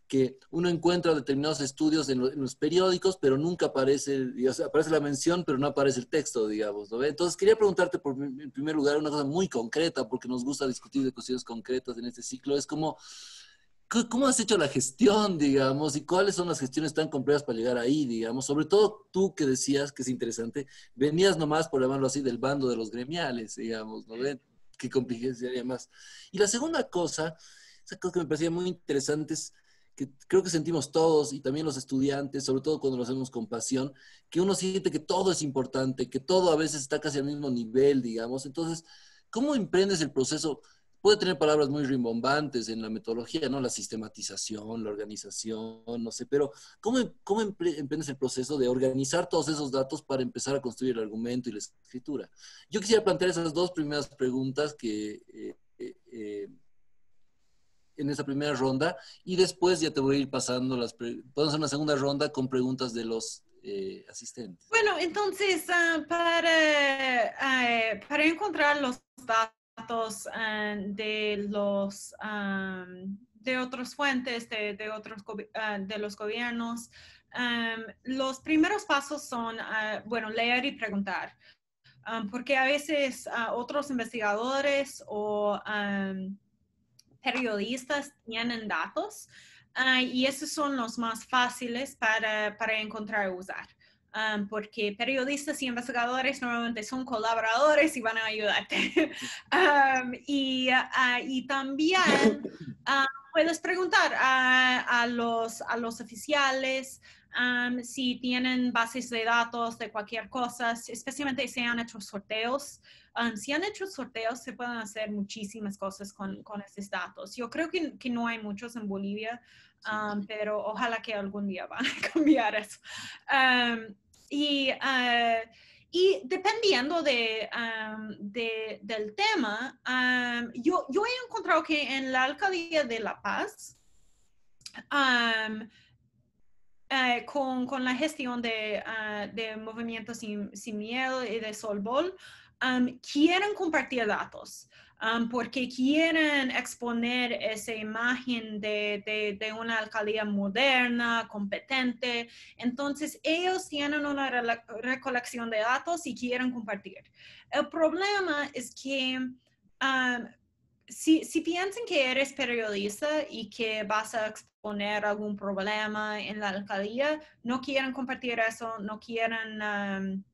que uno encuentra determinados estudios en los periódicos, pero nunca aparece, o sea, aparece la mención, pero no aparece el texto, digamos, ¿no? Entonces, quería preguntarte, en primer lugar, una cosa muy concreta, porque nos gusta discutir de cuestiones concretas en este ciclo, es como, ¿cómo has hecho la gestión, digamos, y cuáles son las gestiones tan complejas para llegar ahí, digamos? Sobre todo tú que decías, que es interesante, venías nomás, por llamarlo así, del bando de los gremiales, digamos, ¿no ven? Qué complicaría más. Y la segunda cosa, esa cosa que me parecía muy interesante es que creo que sentimos todos y también los estudiantes, sobre todo cuando lo hacemos con pasión, que uno siente que todo es importante, que todo a veces está casi al mismo nivel, digamos. Entonces, ¿cómo emprendes el proceso? Puede tener palabras muy rimbombantes en la metodología, ¿no? La sistematización, la organización, no sé, pero ¿cómo emprendes el proceso de organizar todos esos datos para empezar a construir el argumento y la escritura? Yo quisiera plantear esas dos primeras preguntas que en esa primera ronda y después ya te voy a ir pasando podemos hacer una segunda ronda con preguntas de los asistentes. Bueno, entonces, para encontrar los datos de otras fuentes, de los gobiernos, los primeros pasos son, bueno, leer y preguntar. Porque a veces otros investigadores o periodistas tienen datos y esos son los más fáciles para encontrar y usar. porque periodistas y investigadores normalmente son colaboradores y van a ayudarte. Y también puedes preguntar a los oficiales si tienen bases de datos de cualquier cosa, especialmente si han hecho sorteos. Si han hecho sorteos, se pueden hacer muchísimas cosas con esos datos. Yo creo que no hay muchos en Bolivia, pero ojalá que algún día van a cambiar eso. Y dependiendo del tema, yo he encontrado que en la Alcaldía de La Paz, con la gestión de Movimiento Sin Miedo y de Solbol, quieren compartir datos. Porque quieren exponer esa imagen de una alcaldía moderna, competente. Entonces, ellos tienen una recolección de datos y quieren compartir. El problema es que si piensan que eres periodista y que vas a exponer algún problema en la alcaldía, no quieren compartir eso, no quieren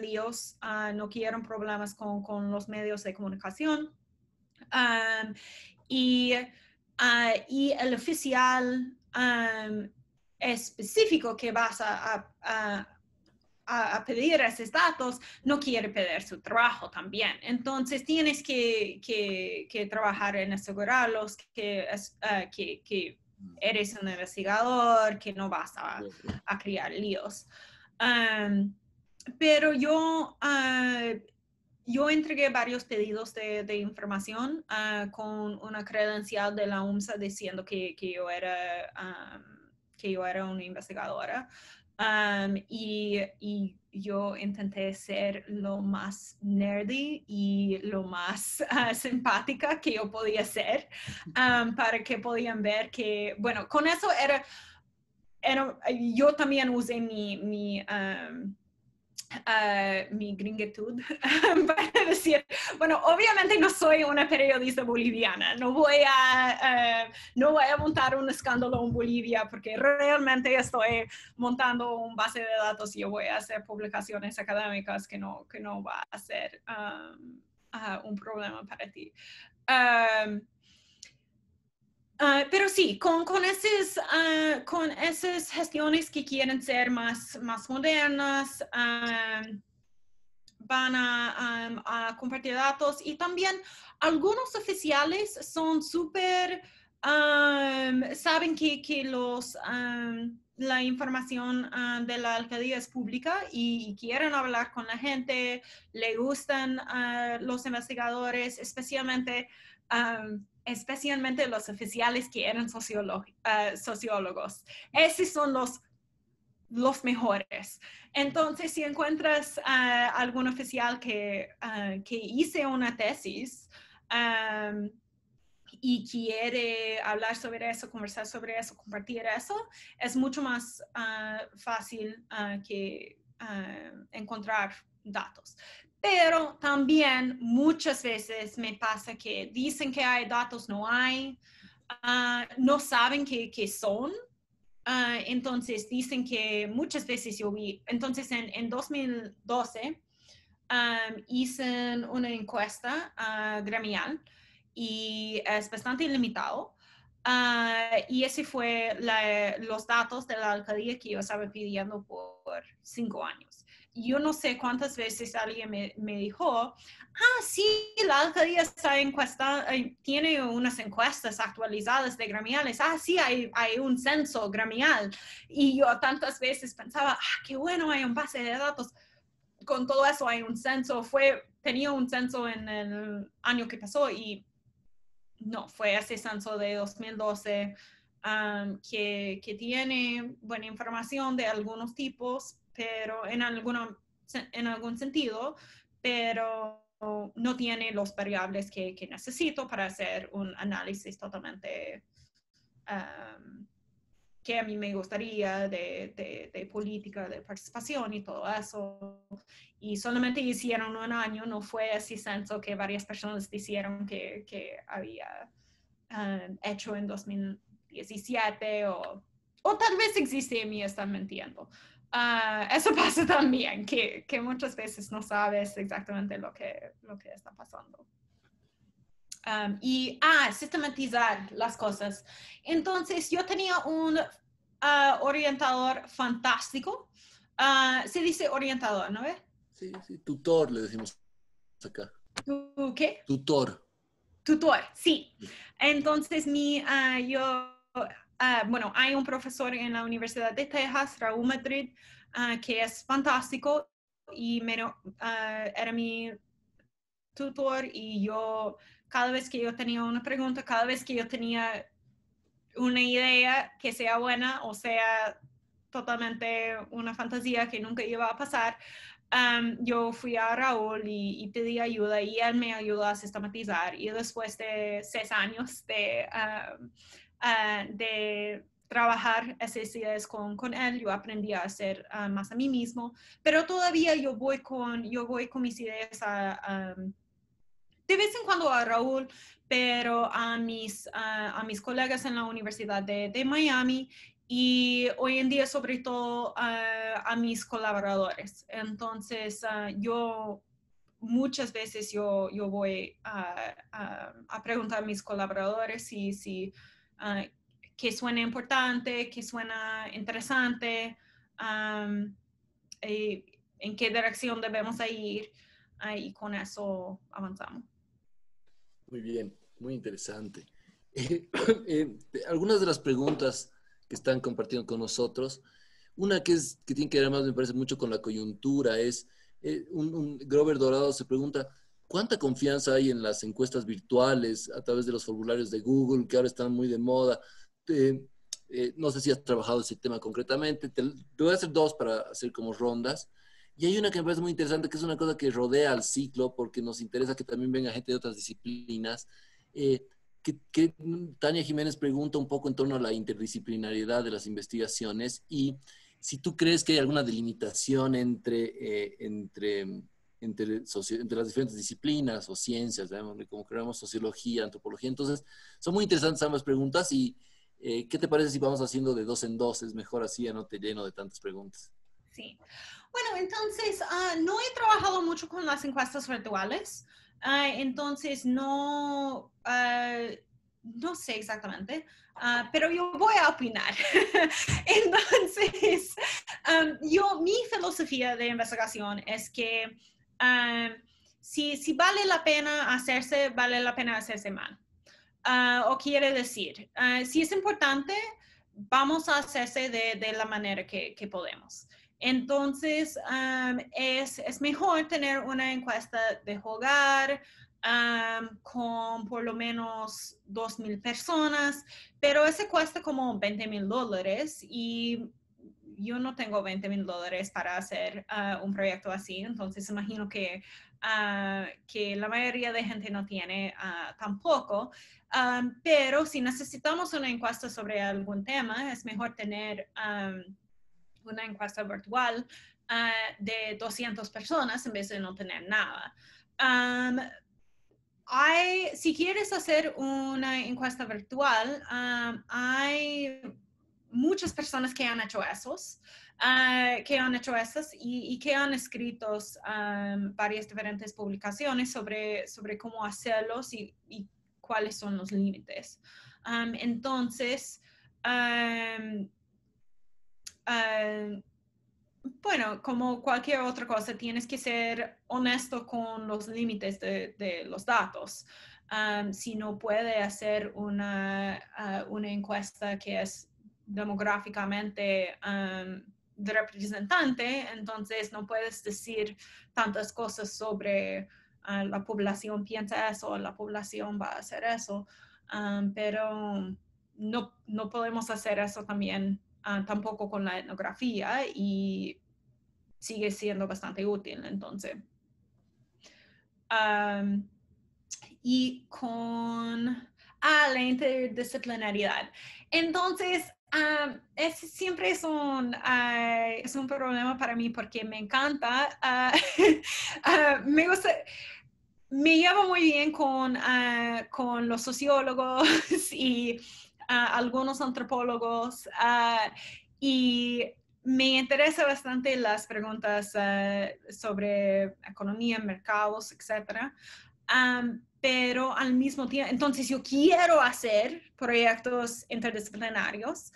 líos, no quieren problemas con los medios de comunicación. Y el oficial específico que vas a pedir esos datos no quiere perder su trabajo también. Entonces tienes que trabajar en asegurarlos que eres un investigador, que no vas a crear líos. Pero yo entregué varios pedidos de información con una credencial de la UMSA diciendo que yo era una investigadora. Y yo intenté ser lo más nerdy y lo más simpática que yo podía ser para que podían ver que, bueno, con eso yo también usé mi gringitud para decir, bueno, obviamente no soy una periodista boliviana, no voy a montar un escándalo en Bolivia porque realmente estoy montando un base de datos y yo voy a hacer publicaciones académicas que no va a ser un problema para ti. Pero sí, con esas gestiones que quieren ser más modernas, van a compartir datos, y también algunos oficiales son súper, saben que la información de la alcaldía es pública y quieren hablar con la gente, le gustan los investigadores, especialmente los oficiales que eran sociólogos. Esos son los mejores. Entonces, si encuentras algún oficial que hice una tesis y quiere hablar sobre eso, conversar sobre eso, compartir eso, es mucho más fácil que encontrar datos. Pero también muchas veces me pasa que dicen que hay datos, no hay, no saben qué son. Entonces dicen que muchas veces yo vi, entonces en 2012 hice una encuesta gremial y es bastante limitado. Y ese fue los datos de la alcaldía que yo estaba pidiendo por 5 años. Yo no sé cuántas veces alguien me dijo, sí, la alcaldía está tiene unas encuestas actualizadas de gremiales. Sí, hay un censo gremial. Y yo tantas veces pensaba, qué bueno, hay un base de datos. Con todo eso hay un censo. Tenía un censo en el año que pasó y no, fue ese censo de 2012 que tiene buena información de algunos tipos, pero en algún sentido, pero no tiene los variables que necesito para hacer un análisis totalmente que a mí me gustaría de política, de participación y todo eso. Y solamente hicieron un año, no fue ese censo que varias personas dijeron que había hecho en 2017 o tal vez existe y me están mintiendo. eso pasa también, que muchas veces no sabes exactamente lo que está pasando. Sistematizar las cosas. Entonces, yo tenía un orientador fantástico. Se dice orientador, ¿no ves? Sí, sí, tutor le decimos acá. ¿Tú qué? Tutor. Tutor, sí. Entonces, bueno, hay un profesor en la Universidad de Texas, Raúl Madrid, que es fantástico y era mi tutor, y yo, cada vez que yo tenía una pregunta, cada vez que yo tenía una idea que sea buena o sea totalmente una fantasía que nunca iba a pasar, yo fui a Raúl y pedí ayuda, y él me ayudó a sistematizar. Y después de 6 años de trabajar esas ideas con él, yo aprendí a hacer más a mí mismo, pero todavía yo voy con mis ideas de vez en cuando a Raúl, pero a mis colegas en la Universidad de Miami, y hoy en día sobre todo a mis colaboradores. Entonces, muchas veces yo voy a preguntar a mis colaboradores si que suena importante, que suena interesante, en qué dirección debemos ir, y con eso avanzamos. Muy bien, muy interesante. Algunas de las preguntas que están compartiendo con nosotros, una que tiene que ver más, me parece, mucho con la coyuntura, es Grover Dorado se pregunta, ¿cuánta confianza hay en las encuestas virtuales a través de los formularios de Google, que ahora están muy de moda? No sé si has trabajado ese tema concretamente. Te voy a hacer dos para hacer como rondas. Y hay una que me parece muy interesante, que es una cosa que rodea al ciclo, porque nos interesa que también venga gente de otras disciplinas. Que Tania Jiménez pregunta un poco en torno a la interdisciplinariedad de las investigaciones, y si tú crees que hay alguna delimitación entre las diferentes disciplinas o ciencias, como creamos sociología, antropología. Entonces, son muy interesantes ambas preguntas, y ¿qué te parece si vamos haciendo de dos en dos? Es mejor así, ya no te lleno de tantas preguntas. Sí. Bueno, entonces, no he trabajado mucho con las encuestas virtuales, entonces no sé exactamente, pero yo voy a opinar. Entonces, mi filosofía de investigación es que si vale la pena hacerse mal. O quiere decir, si es importante, vamos a hacerse de la manera que podemos. Entonces, es mejor tener una encuesta de hogar con por lo menos 2,000 personas, pero ese cuesta como $20,000, y yo no tengo $20,000 para hacer un proyecto así. Entonces imagino que la mayoría de gente no tiene tampoco. Pero si necesitamos una encuesta sobre algún tema, es mejor tener una encuesta virtual de 200 personas en vez de no tener nada. Si quieres hacer una encuesta virtual, hay muchas personas que han hecho esas y que han escrito varias diferentes publicaciones sobre cómo hacerlos y cuáles son los límites. Entonces, bueno, como cualquier otra cosa, tienes que ser honesto con los límites de los datos. Si no puede hacer una encuesta que es demográficamente representante, entonces no puedes decir tantas cosas sobre la población piensa eso, la población va a hacer eso, pero no podemos hacer eso también tampoco con la etnografía, y sigue siendo bastante útil. Entonces, y con la interdisciplinariedad. Entonces, siempre es un problema para mí, porque me encanta, me gusta. Me llevo muy bien con los sociólogos y algunos antropólogos, y me interesa bastante las preguntas sobre economía, mercados, etc. Pero al mismo tiempo, entonces yo quiero hacer proyectos interdisciplinarios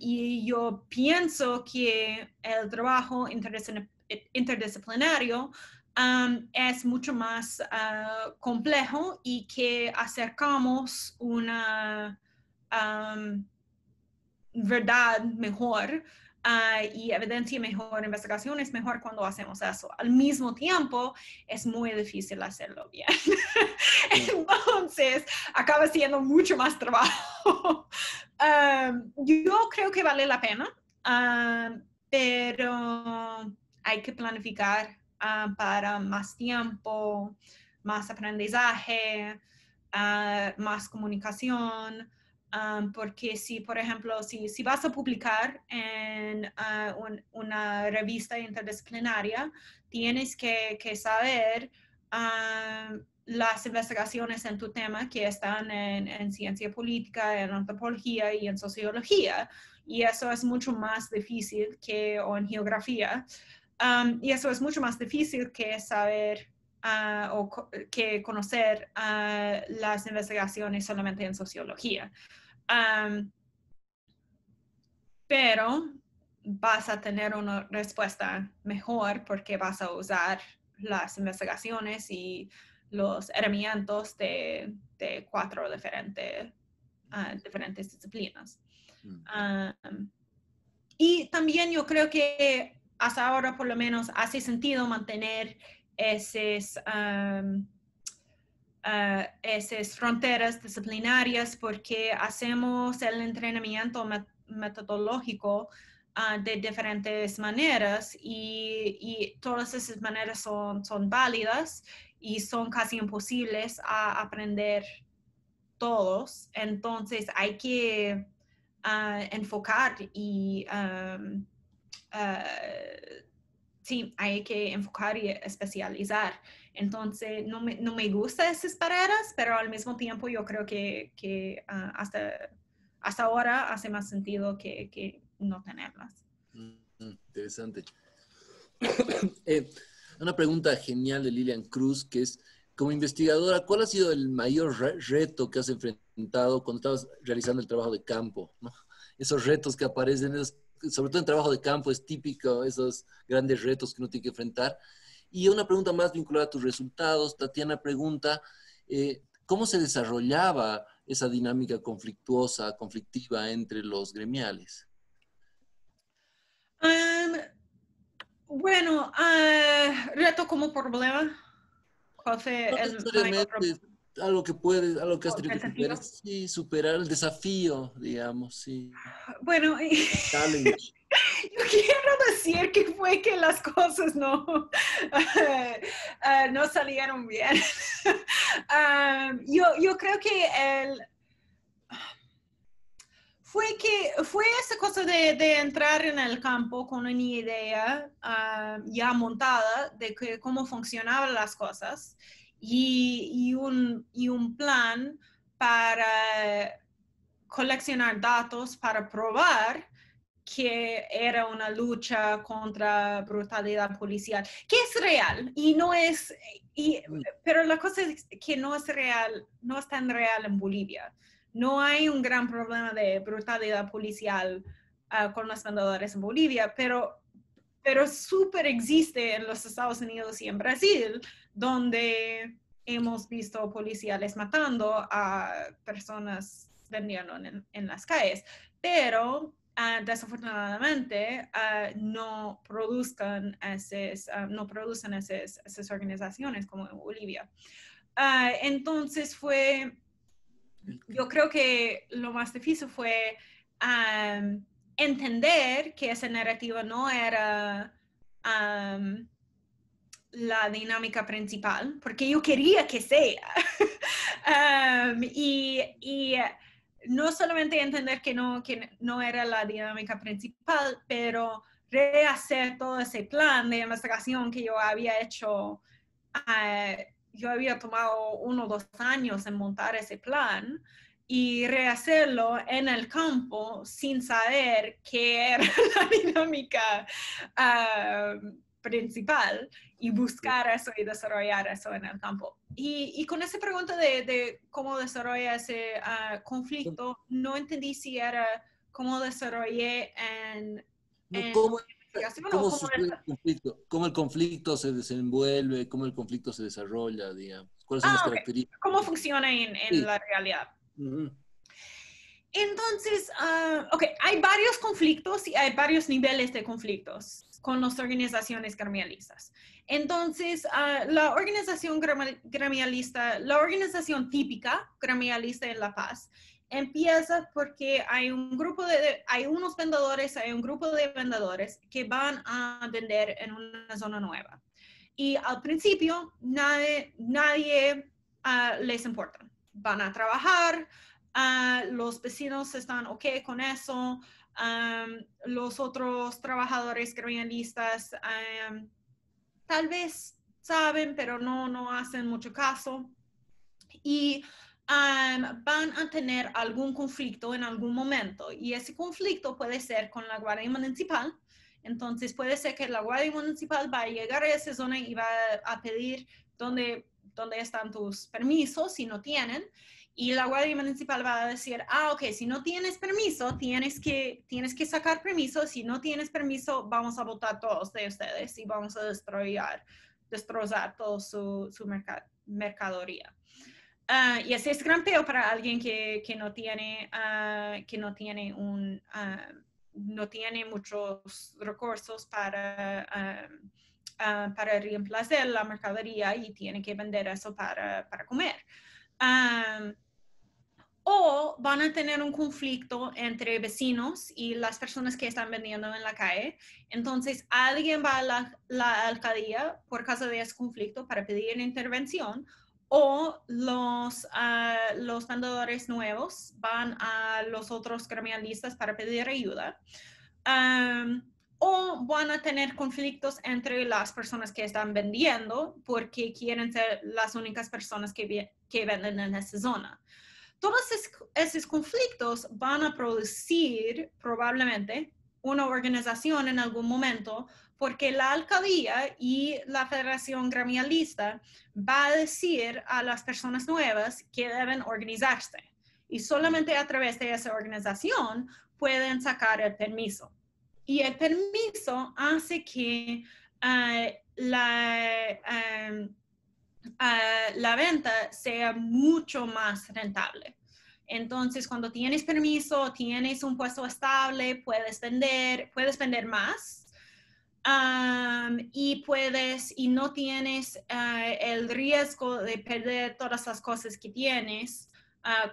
y yo pienso que el trabajo interdisciplinario es mucho más complejo y que acercamos una verdad mejor y evidencia mejor, investigaciones mejor cuando hacemos eso. Al mismo tiempo, es muy difícil hacerlo bien. Entonces, acaba siendo mucho más trabajo. Yo creo que vale la pena, pero hay que planificar para más tiempo, más aprendizaje, más comunicación. Porque si, por ejemplo, si vas a publicar en una revista interdisciplinaria, tienes que saber las investigaciones en tu tema que están en ciencia política, en antropología y en sociología. Y eso es mucho más difícil o en geografía. Y eso es mucho más difícil que saber que conocer las investigaciones solamente en sociología. Pero vas a tener una respuesta mejor porque vas a usar las investigaciones y los herramientas de 4 diferentes disciplinas. Y también yo creo que hasta ahora por lo menos hace sentido mantener esas fronteras disciplinarias porque hacemos el entrenamiento metodológico de diferentes maneras y todas esas maneras son válidas y son casi imposibles a aprender todos. Entonces hay que enfocar y sí, hay que enfocar y especializar. Entonces, no me gustan esas barreras, pero al mismo tiempo yo creo que hasta ahora hace más sentido que no tenerlas. Interesante. Una pregunta genial de Lilian Cruz, que es, como investigadora, ¿cuál ha sido el mayor reto que has enfrentado cuando estabas realizando el trabajo de campo, ¿no? Esos retos que aparecen, sobre todo en trabajo de campo, es típico esos grandes retos que uno tiene que enfrentar. Y una pregunta más vinculada a tus resultados, Tatiana pregunta, ¿cómo se desarrollaba esa dinámica conflictiva entre los gremiales? Bueno, reto como problema. ¿Cuál fue No el mayor necesariamente algo que has tenido que superar, sí, superar el desafío, digamos, sí. Bueno, Challenge. yo quiero decir que fue que las cosas no salieron bien. Yo creo que fue esa cosa de entrar en el campo con una idea ya montada de cómo funcionaban las cosas y un plan para coleccionar datos para probar que era una lucha contra brutalidad policial, que es real y no es, pero la cosa es que no es real, no es tan real en Bolivia. No hay un gran problema de brutalidad policial con los vendedores en Bolivia, pero súper existe en los Estados Unidos y en Brasil, donde hemos visto policiales matando a personas vendiendo en las calles. Pero desafortunadamente no producen esas organizaciones como en Bolivia. Entonces yo creo que lo más difícil fue entender que esa narrativa no era la dinámica principal, porque yo quería que sea. Y no solamente entender que no era la dinámica principal, pero rehacer todo ese plan de investigación que yo había hecho. Yo había tomado 1 o 2 años en montar ese plan y rehacerlo en el campo sin saber qué era la dinámica principal y buscar eso y desarrollar eso en el campo. Y con esa pregunta de cómo desarrolla ese conflicto, no entendí si era cómo desarrollé en ¿Cómo, investigación o cómo cómo sucede el conflicto? ¿Cómo el conflicto se desenvuelve? ¿Cómo el conflicto se desarrolla, digamos? ¿Cuáles son las ok. características? ¿Cómo funciona en Sí. la realidad? Ujú. Entonces, ok, hay varios conflictos y hay varios niveles de conflictos con las organizaciones gremialistas. Entonces, la organización gremialista, la organización típica gremialista en La Paz, empieza porque hay un grupo hay unos vendedores, hay un grupo de vendedores que van a vender en una zona nueva. Y al principio, nadie les importa. Van a trabajar, los vecinos están ok con eso, los otros trabajadores gremialistas tal vez saben, pero no hacen mucho caso. Y van a tener algún conflicto en algún momento. Y ese conflicto puede ser con la Guardia Municipal. Entonces puede ser que la Guardia Municipal va a llegar a esa zona y va a pedir dónde están tus permisos, si no tienen. Y la Guardia Municipal va a decir, ok, si no tienes permiso, tienes que sacar permiso. Si no tienes permiso, vamos a votar todos de ustedes y vamos a destrozar toda su mercadería. Y ese es gran peo para alguien que no tiene no tiene muchos recursos para reemplazar la mercadería y tiene que vender eso para comer. O van a tener un conflicto entre vecinos y las personas que están vendiendo en la calle. Entonces, alguien va a la alcaldía por causa de ese conflicto para pedir intervención, o los vendedores nuevos van a los otros gremialistas para pedir ayuda. O van a tener conflictos entre las personas que están vendiendo porque quieren ser las únicas personas que venden en esa zona. Todos esos conflictos van a producir probablemente una organización en algún momento, porque la alcaldía y la Federación Gremialista va a decir a las personas nuevas que deben organizarse. Y solamente a través de esa organización pueden sacar el permiso. Y el permiso hace que la venta sea mucho más rentable. Entonces, cuando tienes permiso, tienes un puesto estable, puedes vender más, y no tienes el riesgo de perder todas las cosas que tienes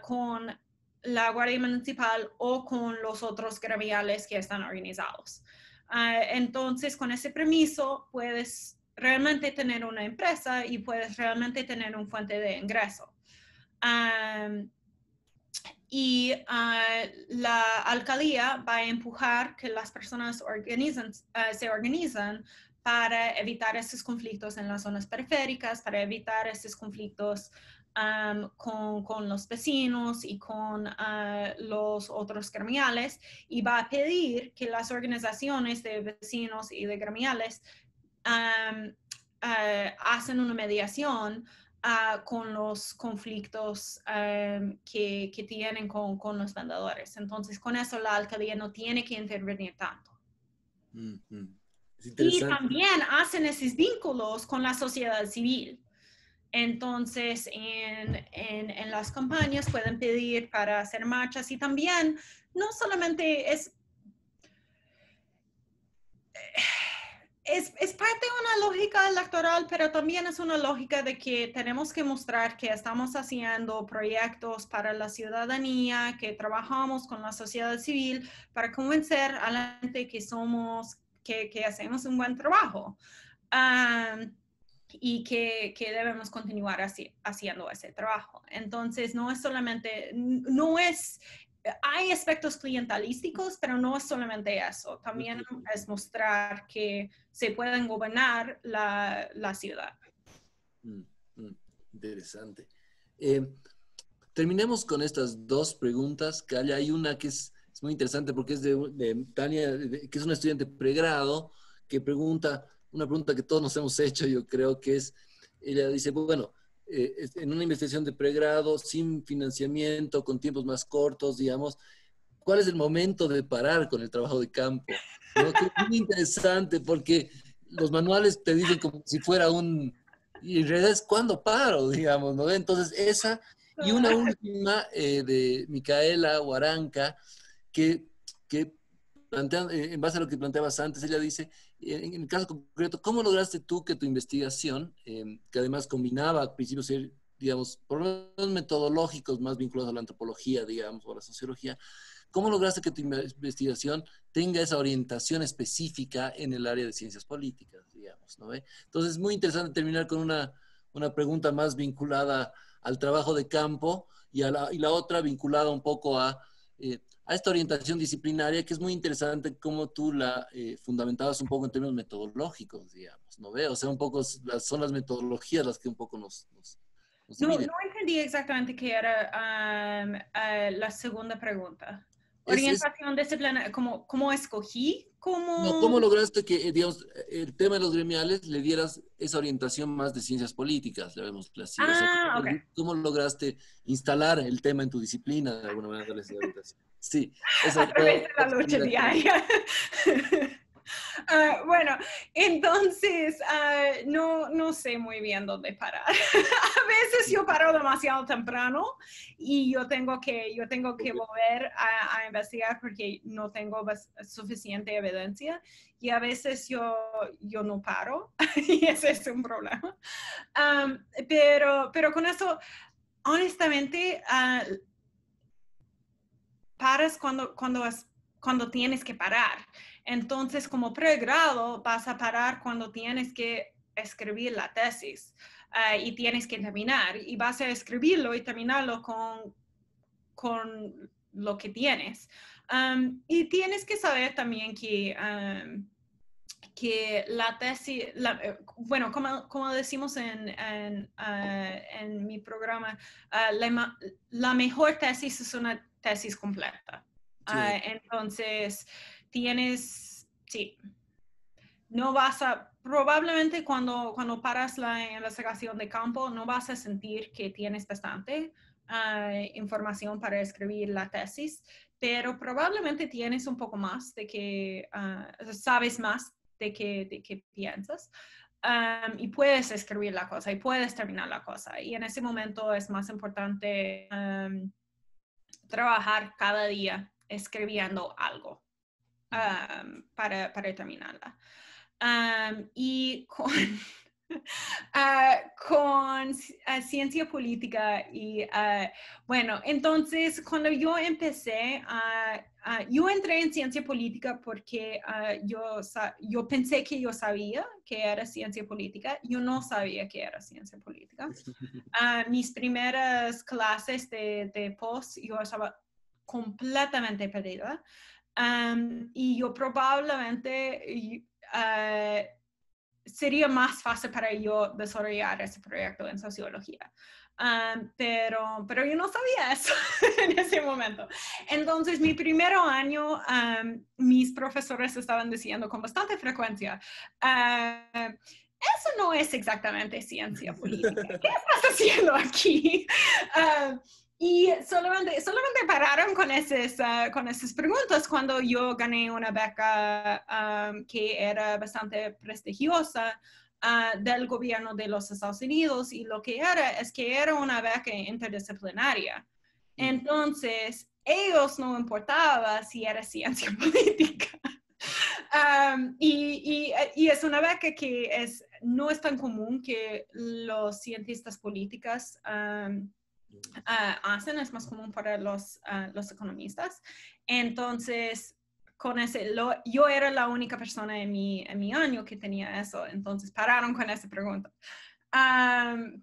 con la Guardia Municipal o con los otros gremiales que están organizados. Entonces, con ese permiso, puedes realmente tener una empresa y puedes realmente tener una fuente de ingreso. Y la alcaldía va a empujar que las personas se organizan para evitar esos conflictos en las zonas periféricas, para evitar esos conflictos con los vecinos y con los otros gremiales, y va a pedir que las organizaciones de vecinos y de gremiales hacen una mediación con los conflictos que tienen con los vendedores. Entonces, con eso la alcaldía no tiene que intervenir tanto. Es interesante. Y también hacen esos vínculos con la sociedad civil. Entonces, en las campañas pueden pedir para hacer marchas, y también no solamente es parte de una lógica electoral, pero también es una lógica de que tenemos que mostrar que estamos haciendo proyectos para la ciudadanía, que trabajamos con la sociedad civil para convencer a la gente que hacemos un buen trabajo. Y que debemos continuar haciendo ese trabajo. Entonces, hay aspectos clientelísticos, pero no es solamente eso. También es mostrar que se pueden gobernar la ciudad. Interesante. terminemos con estas dos preguntas. Calla, hay una que es muy interesante porque es de Tania, que es una estudiante de pregrado, que pregunta, una pregunta que todos nos hemos hecho, yo creo que es, ella dice, bueno, en una investigación de pregrado, sin financiamiento, con tiempos más cortos, digamos, ¿cuál es el momento de parar con el trabajo de campo? ¿No? Que es muy interesante porque los manuales te dicen como si fuera y en realidad es cuando paro, digamos, ¿no? Entonces esa, y una última de Micaela Huaranca, que plantean, en base a lo que planteabas antes, ella dice, en el caso concreto, ¿cómo lograste tú que tu investigación, que además combinaba principios, digamos, problemas metodológicos más vinculados a la antropología, digamos, o a la sociología, ¿cómo lograste que tu investigación tenga esa orientación específica en el área de ciencias políticas, digamos, ¿no ve? Entonces, es muy interesante terminar con una pregunta más vinculada al trabajo de campo y la otra vinculada un poco a esta orientación disciplinaria, que es muy interesante cómo tú la fundamentabas un poco en términos metodológicos, digamos, ¿no ve? O sea, un poco son las metodologías las que un poco nos No, dividen. no entendí exactamente qué era la segunda pregunta. Es Orientación disciplinaria, ¿cómo escogí? No, ¿Cómo? ¿cómo lograste que, digamos, el tema de los gremiales le dieras esa orientación más de ciencias políticas, llamémoslo así? O sea, Ah, ok. ¿cómo lograste instalar el tema en tu disciplina, de alguna manera, darle esa orientación? Sí, A esa través de la puedo lucha seguir aquí. diaria. Bueno, entonces no sé muy bien dónde parar. A veces yo paro demasiado temprano y yo tengo que volver a investigar porque no tengo suficiente evidencia y a veces yo no paro y ese es un problema. Pero con eso, honestamente, paras cuando tienes que parar. Entonces, como pregrado, vas a parar cuando tienes que escribir la tesis y tienes que terminar. Y vas a escribirlo y terminarlo con lo que tienes. Y tienes que saber también que la tesis, bueno, como decimos en mi programa, la mejor tesis es una tesis completa. Sí. Entonces, sí, no vas probablemente cuando paras la investigación de campo, no vas a sentir que tienes bastante información para escribir la tesis, pero probablemente tienes un poco más de que sabes más de que piensas. Y puedes escribir la cosa y puedes terminar la cosa. Y en ese momento es más importante trabajar cada día escribiendo algo para terminarla. Y con ciencia política y bueno, entonces cuando yo empecé, yo entré en ciencia política porque yo pensé que yo sabía que era ciencia política, yo no sabía que era ciencia política. Mis primeras clases de post, yo estaba completamente perdida. Y yo probablemente sería más fácil para yo desarrollar ese proyecto en sociología. Pero yo no sabía eso en ese momento. Entonces, mi primer año, mis profesores estaban diciendo con bastante frecuencia, eso no es exactamente ciencia política. ¿Qué estás haciendo aquí? Y solamente pararon con esas preguntas cuando yo gané una beca que era bastante prestigiosa del gobierno de los Estados Unidos, y lo que era es que era una beca interdisciplinaria. Entonces, ellos no importaba si era ciencia política. Y es una beca que no es tan común que los cientistas políticos hacen, es más común para los economistas. Entonces, yo era la única persona en mi año que tenía eso, entonces pararon con esa pregunta.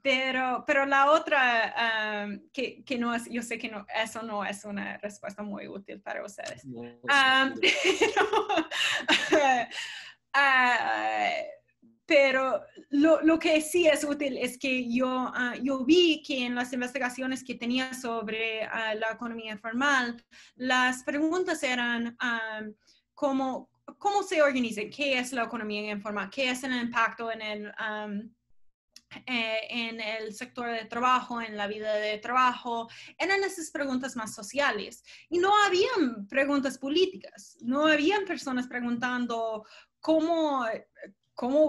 Pero la otra, que no es, yo sé que no, eso no es una respuesta muy útil para ustedes. No, Pero lo que sí es útil es que yo vi que en las investigaciones que tenía sobre la economía informal, las preguntas eran cómo se organiza, qué es la economía informal, qué es el impacto en el sector de trabajo, en la vida de trabajo. Eran esas preguntas más sociales. Y no habían preguntas políticas, no habían personas preguntando cómo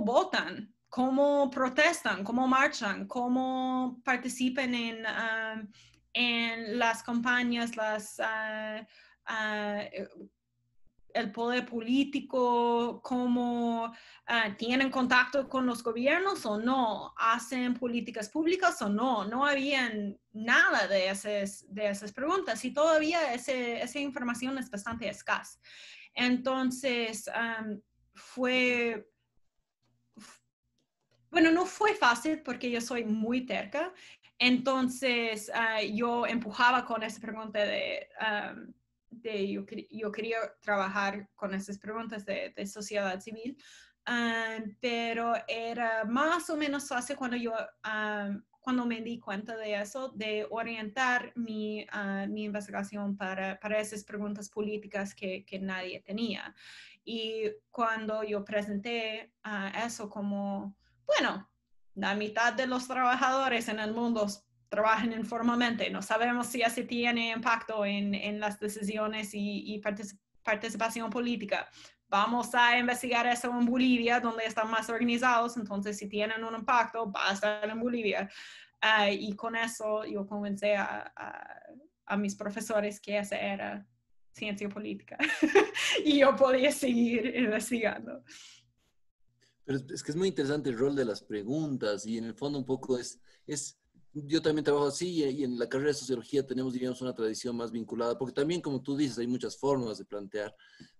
votan, cómo protestan, cómo marchan, cómo participan en las campañas, el poder político, cómo tienen contacto con los gobiernos o no, hacen políticas públicas o no. No habían nada de esas preguntas y todavía esa información es bastante escasa. Entonces, no fue fácil porque yo soy muy terca. Entonces, yo empujaba con esa pregunta yo quería trabajar con esas preguntas de sociedad civil, pero era más o menos fácil cuando me di cuenta de eso, de orientar mi investigación para esas preguntas políticas que nadie tenía. Y cuando yo presenté eso como, bueno, la mitad de los trabajadores en el mundo trabajan informalmente. No sabemos si así tiene impacto en las decisiones y participación política. Vamos a investigar eso en Bolivia, donde están más organizados. Entonces, si tienen un impacto, va a estar en Bolivia. Y con eso yo convencí a mis profesores que esa era ciencia política. Y yo podía seguir investigando. Pero es que es muy interesante el rol de las preguntas y en el fondo un poco yo también trabajo así y en la carrera de sociología tenemos, diríamos, una tradición más vinculada, porque también, como tú dices, hay muchas formas de plantear,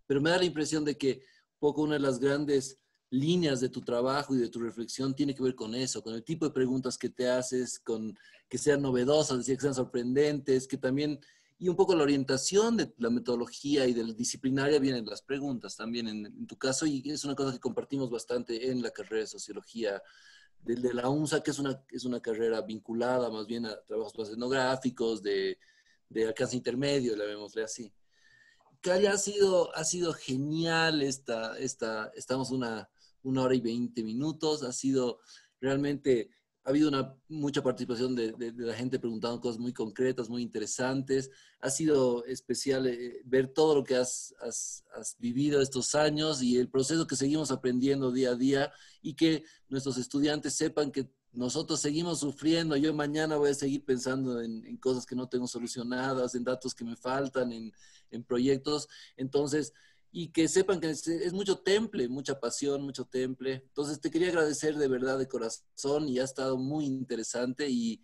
pero me da la impresión de que un poco una de las grandes líneas de tu trabajo y de tu reflexión tiene que ver con eso, con el tipo de preguntas que te haces, con que sean novedosas, que sean sorprendentes, que también, y un poco la orientación de la metodología y de la disciplinaria vienen las preguntas también en tu caso, y es una cosa que compartimos bastante en la carrera de sociología de la UNSA, que es una carrera vinculada más bien a trabajos más etnográficos, de alcance intermedio, llamémosle así. Calla, ha sido genial estamos una hora y 20 minutos, ha sido realmente, ha habido mucha participación de la gente preguntando cosas muy concretas, muy interesantes, ha sido especial ver todo lo que has vivido estos años y el proceso que seguimos aprendiendo día a día y que nuestros estudiantes sepan que nosotros seguimos sufriendo. Yo mañana voy a seguir pensando en cosas que no tengo solucionadas, en datos que me faltan, en proyectos. Entonces, y que sepan que es mucho temple, mucha pasión, mucho temple. Entonces, te quería agradecer de verdad, de corazón, y ha estado muy interesante y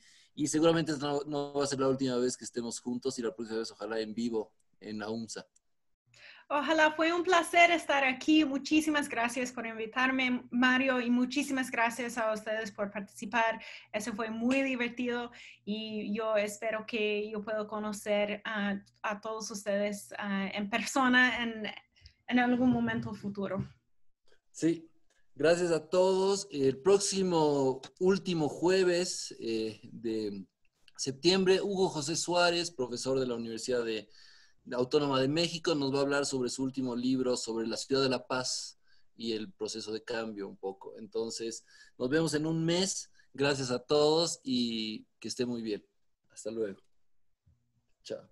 seguramente no va a ser la última vez que estemos juntos y la próxima vez ojalá en vivo en la UNSA. Ojalá, fue un placer estar aquí. Muchísimas gracias por invitarme, Mario, y muchísimas gracias a ustedes por participar. Eso fue muy divertido y yo espero que yo pueda conocer a todos ustedes en persona en algún momento futuro. Sí, gracias a todos. El próximo último jueves de septiembre, Hugo José Suárez, profesor de la Universidad Autónoma de México, nos va a hablar sobre su último libro, sobre la ciudad de La Paz y el proceso de cambio un poco. Entonces, nos vemos en un mes. Gracias a todos y que esté muy bien. Hasta luego. Chao.